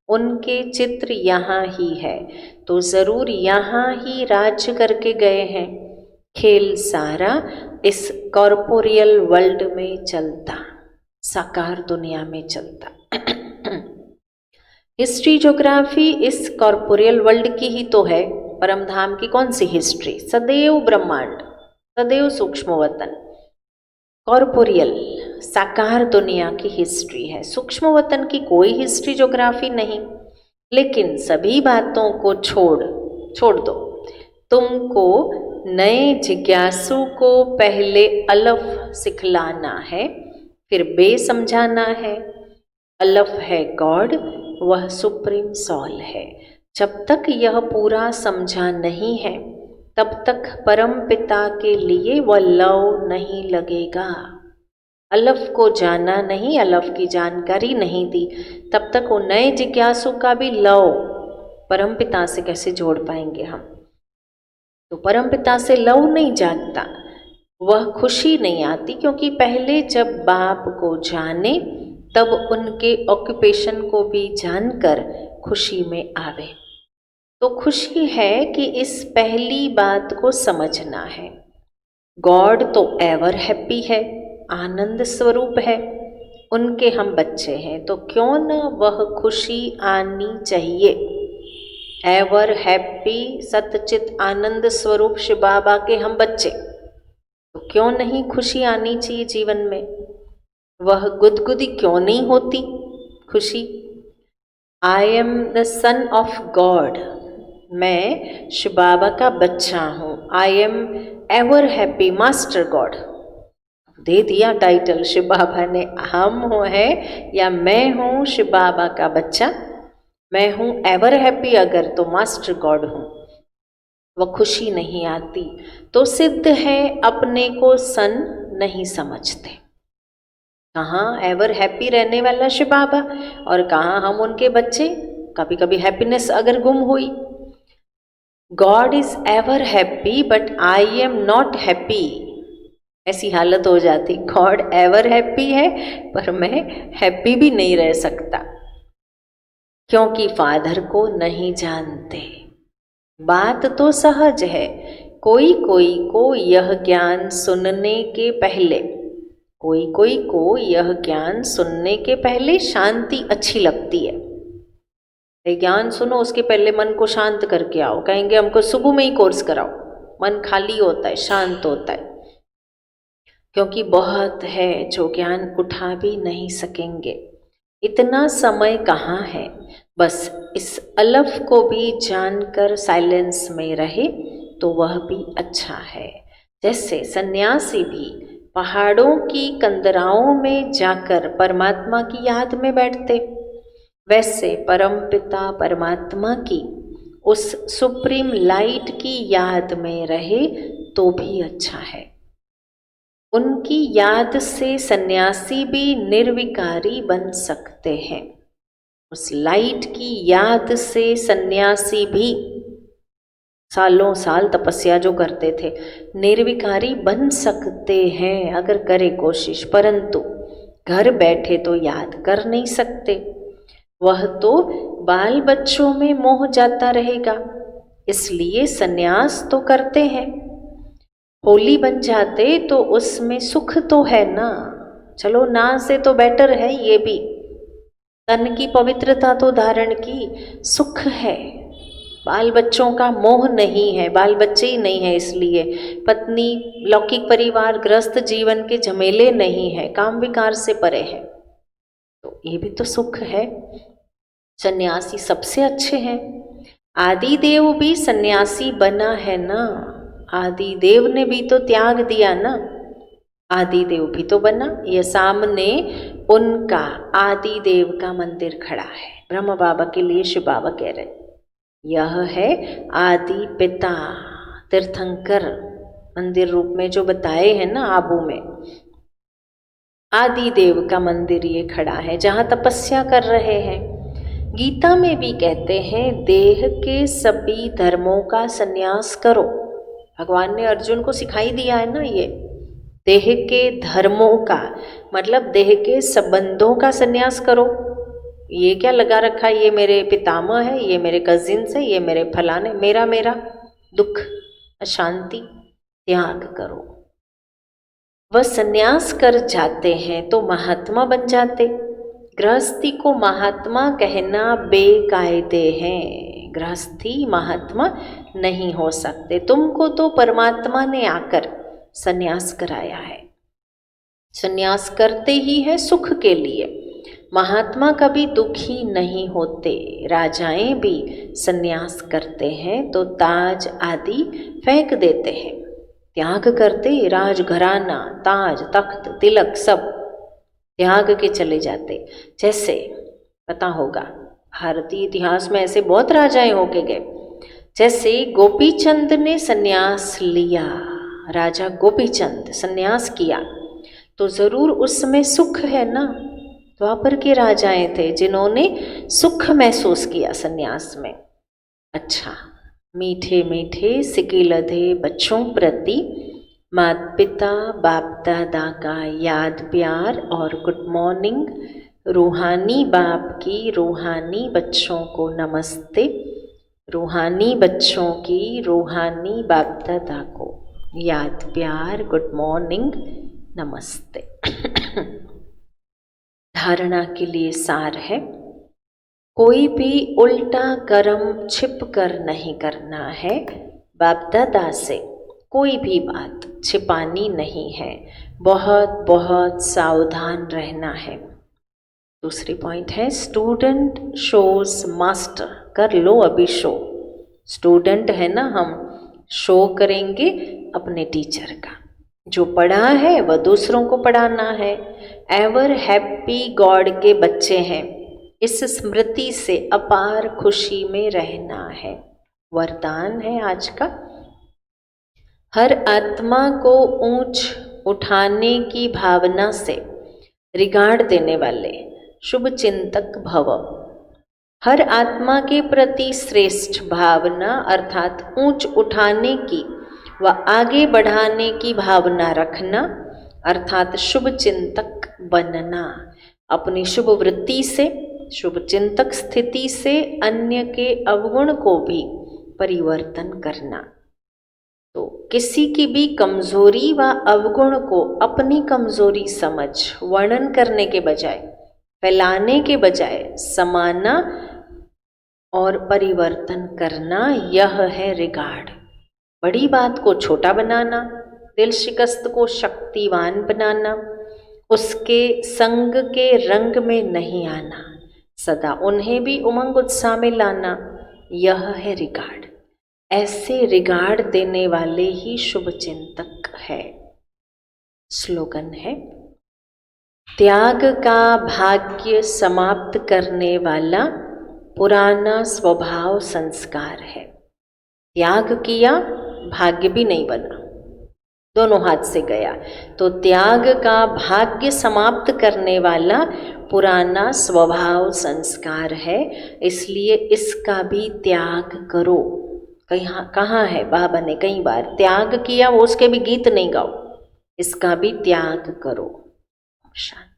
उनके चित्र यहाँ ही है, तो जरूर यहाँ ही राज्य करके गए हैं। खेल सारा इस कॉर्पोरियल वर्ल्ड में चलता, साकार दुनिया में चलता। हिस्ट्री ज्योग्राफी इस कॉर्पोरियल वर्ल्ड की ही तो है। परम धाम की कौन सी हिस्ट्री? सदैव ब्रह्मांड, सदैव सूक्ष्म वतन, कॉर्पोरियल साकार दुनिया की हिस्ट्री है। सूक्ष्म वतन की कोई हिस्ट्री ज्योग्राफी नहीं। लेकिन सभी बातों को छोड़ दो। तुमको नए जिज्ञासु को पहले अलफ सिखलाना है, फिर बे समझाना है। अलफ है गॉड, वह सुप्रीम सॉल है। जब तक यह पूरा समझा नहीं है तब तक परम पिता के लिए वह लव नहीं लगेगा। अलफ को जाना नहीं, अलफ की जानकारी नहीं दी, तब तक वो नए जिज्ञासु का भी लव परम पिता से कैसे जोड़ पाएंगे हम? तो परम पिता से लव नहीं जागता, वह खुशी नहीं आती, क्योंकि पहले जब बाप को जाने तब उनके ऑक्यूपेशन को भी जानकर खुशी में आवे। तो खुशी है कि इस पहली बात को समझना है। गॉड तो एवर हैप्पी है, आनंद स्वरूप है, उनके हम बच्चे हैं, तो क्यों न वह खुशी आनी चाहिए। एवर हैप्पी सतचित आनंद स्वरूप शिव बाबा के हम बच्चे, तो क्यों नहीं खुशी आनी चाहिए जीवन में। वह गुदगुदी क्यों नहीं होती खुशी। I am the son of God, मैं शिव बाबा का बच्चा हूँ। I am ever happy master God, दे दिया टाइटल शिव बाबा ने। हम है या मैं हूँ शिव बाबा का बच्चा, मैं हूँ एवर हैप्पी अगर, तो मास्टर गॉड हूँ। वह खुशी नहीं आती, तो सिद्ध है अपने को सन नहीं समझते। कहाँ एवर हैप्पी रहने वाला शिव बाबा और कहाँ हम उनके बच्चे। कभी कभी हैप्पीनेस अगर गुम हुई। God is ever happy but I am not happy, ऐसी हालत हो जाती। गॉड एवर हैप्पी है पर मैं हैप्पी भी नहीं रह सकता, क्योंकि फादर को नहीं जानते। बात तो सहज है, कोई कोई को यह ज्ञान सुनने के पहले, कोई कोई को यह ज्ञान सुनने के पहले शांति अच्छी लगती है। ज्ञान सुनो, उसके पहले मन को शांत करके आओ। कहेंगे हमको सुबह में ही कोर्स कराओ, मन खाली होता है, शांत होता है, क्योंकि बहुत है जो ज्ञान उठा भी नहीं सकेंगे। इतना समय कहाँ है, बस इस अलफ को भी जानकर साइलेंस में रहे तो वह भी अच्छा है। जैसे सन्यासी भी पहाड़ों की कंदराओं में जाकर परमात्मा की याद में बैठते, वैसे परमपिता परमात्मा की उस सुप्रीम लाइट की याद में रहे तो भी अच्छा है। उनकी याद से सन्यासी भी निर्विकारी बन सकते हैं। उस लाइट की याद से सन्यासी भी सालों साल तपस्या जो करते थे निर्विकारी बन सकते हैं अगर करे कोशिश, परंतु घर बैठे तो याद कर नहीं सकते। वह तो बाल बच्चों में मोह जाता रहेगा, इसलिए सन्यास तो करते हैं। होली बन जाते तो उसमें सुख तो है ना, चलो ना से तो बेटर है ये भी। तन की पवित्रता तो धारण की सुख है, बाल बच्चों का मोह नहीं है, बाल बच्चे ही नहीं है, इसलिए पत्नी, लौकिक परिवार, गृहस्थ जीवन के झमेले नहीं है, काम विकार से परे है, तो ये भी तो सुख है। सन्यासी सबसे अच्छे हैं। आदि देव भी सन्यासी बना है ना, आदि देव ने भी तो त्याग दिया ना, आदि देव भी तो बना। ये सामने उनका आदि देव का मंदिर खड़ा है। ब्रह्म बाबा के लिए शिव बाबा कह रहे, यह है आदि पिता। तीर्थंकर मंदिर रूप में जो बताए हैं ना आबू में, आदि देव का मंदिर ये खड़ा है जहाँ तपस्या कर रहे हैं। गीता में भी कहते हैं देह के सभी धर्मों का संन्यास करो। भगवान ने अर्जुन को सिखाई दिया है ना, ये देह के धर्मों का मतलब देह के संबंधों का संन्यास करो। ये क्या लगा रखा है, ये मेरे पितामह है, ये मेरे कजिन्स है, ये मेरे फलाने, मेरा दुख अशांति त्याग करो। वह संन्यास कर जाते हैं तो महात्मा बन जाते। गृहस्थी को महात्मा कहना बेकायदे है। गृहस्थी महात्मा नहीं हो सकते। तुमको तो परमात्मा ने आकर संन्यास कराया है। संन्यास करते ही है सुख के लिए। महात्मा कभी दुखी नहीं होते। राजाएं भी संन्यास करते हैं तो ताज आदि फेंक देते हैं, त्याग करते। राजघराना, ताज, तख्त, तिलक सब त्याग के चले जाते। जैसे पता होगा भारतीय इतिहास में ऐसे बहुत राजाएं होके गए। जैसे गोपीचंद ने संन्यास लिया, राजा गोपीचंद संन्यास किया तो जरूर उसमें सुख है ना। द्वापर के राजाएं थे जिन्होंने सुख महसूस किया संन्यास में। अच्छा, मीठे मीठे सिके लधे बच्चों प्रति माता पिता बाप दादा का याद प्यार और गुड मॉर्निंग। रूहानी बाप की रूहानी बच्चों को नमस्ते। रूहानी बच्चों की रूहानी बाप दादा को याद प्यार गुड मॉर्निंग नमस्ते। धारणा के लिए सार है, कोई भी उल्टा कर्म छिप कर नहीं करना है। बाप दादा से कोई भी बात छिपानी नहीं है। बहुत बहुत सावधान रहना है। दूसरी पॉइंट है स्टूडेंट शोज मास्टर। कर लो अभी शो। स्टूडेंट है ना, हम शो करेंगे अपने टीचर का। जो पढ़ा है वह दूसरों को पढ़ाना है। एवर हैप्पी गॉड के बच्चे हैं। इस स्मृति से अपार खुशी में रहना है। वरदान है आज का, हर आत्मा को ऊंच उठाने की भावना से रिगार्ड देने वाले शुभ चिंतक भव। हर आत्मा के प्रति श्रेष्ठ भावना अर्थात ऊंच उठाने की व आगे बढ़ाने की भावना रखना अर्थात शुभ चिंतक बनना। अपनी शुभ वृत्ति से, शुभ चिंतक स्थिति से अन्य के अवगुण को भी परिवर्तन करना। तो किसी की भी कमजोरी व अवगुण को अपनी कमजोरी समझ वर्णन करने के बजाय, फैलाने के बजाय समाना और परिवर्तन करना, यह है रिगार्ड। बड़ी बात को छोटा बनाना, दिल शिकस्त को शक्तिवान बनाना, उसके संग के रंग में नहीं आना, सदा उन्हें भी उमंग उत्साह में लाना, यह है रिगार्ड। ऐसे रिगार्ड देने वाले ही शुभ चिंतक है। स्लोगन है, त्याग का भाग्य समाप्त करने वाला पुराना स्वभाव संस्कार है। त्याग किया, भाग्य भी नहीं बना, दोनों हाथ से गया। तो त्याग का भाग्य समाप्त करने वाला पुराना स्वभाव संस्कार है, इसलिए इसका भी त्याग करो। कहाँ है बाबा ने कई बार त्याग किया, वो उसके भी गीत नहीं गाओ, इसका भी त्याग करो। शांति।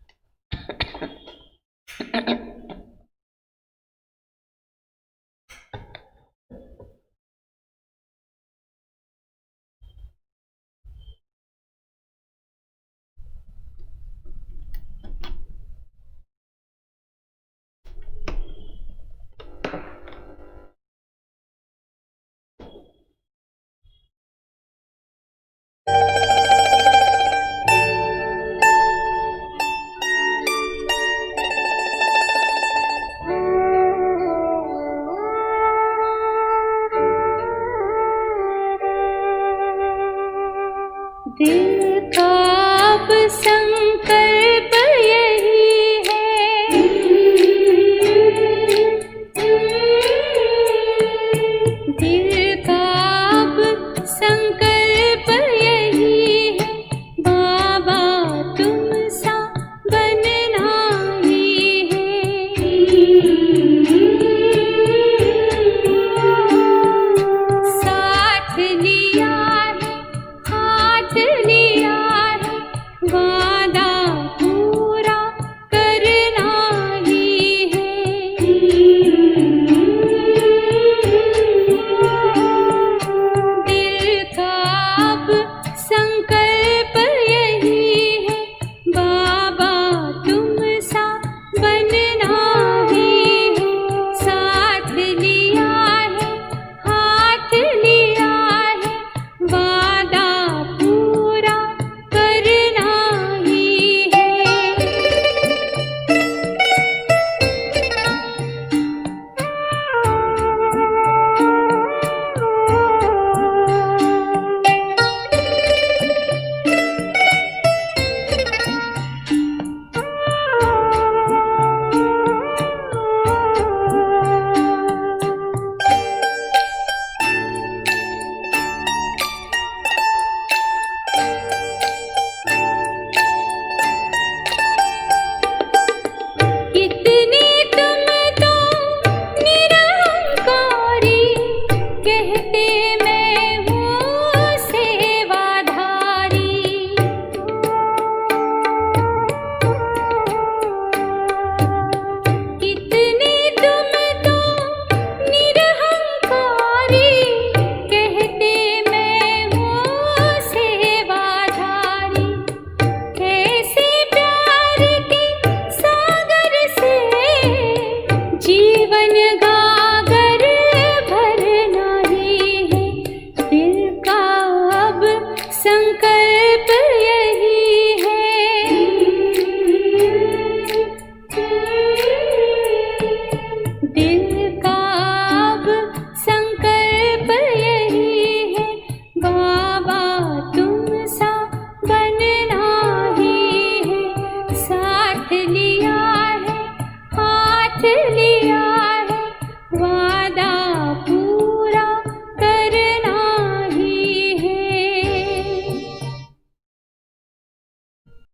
दिल का अब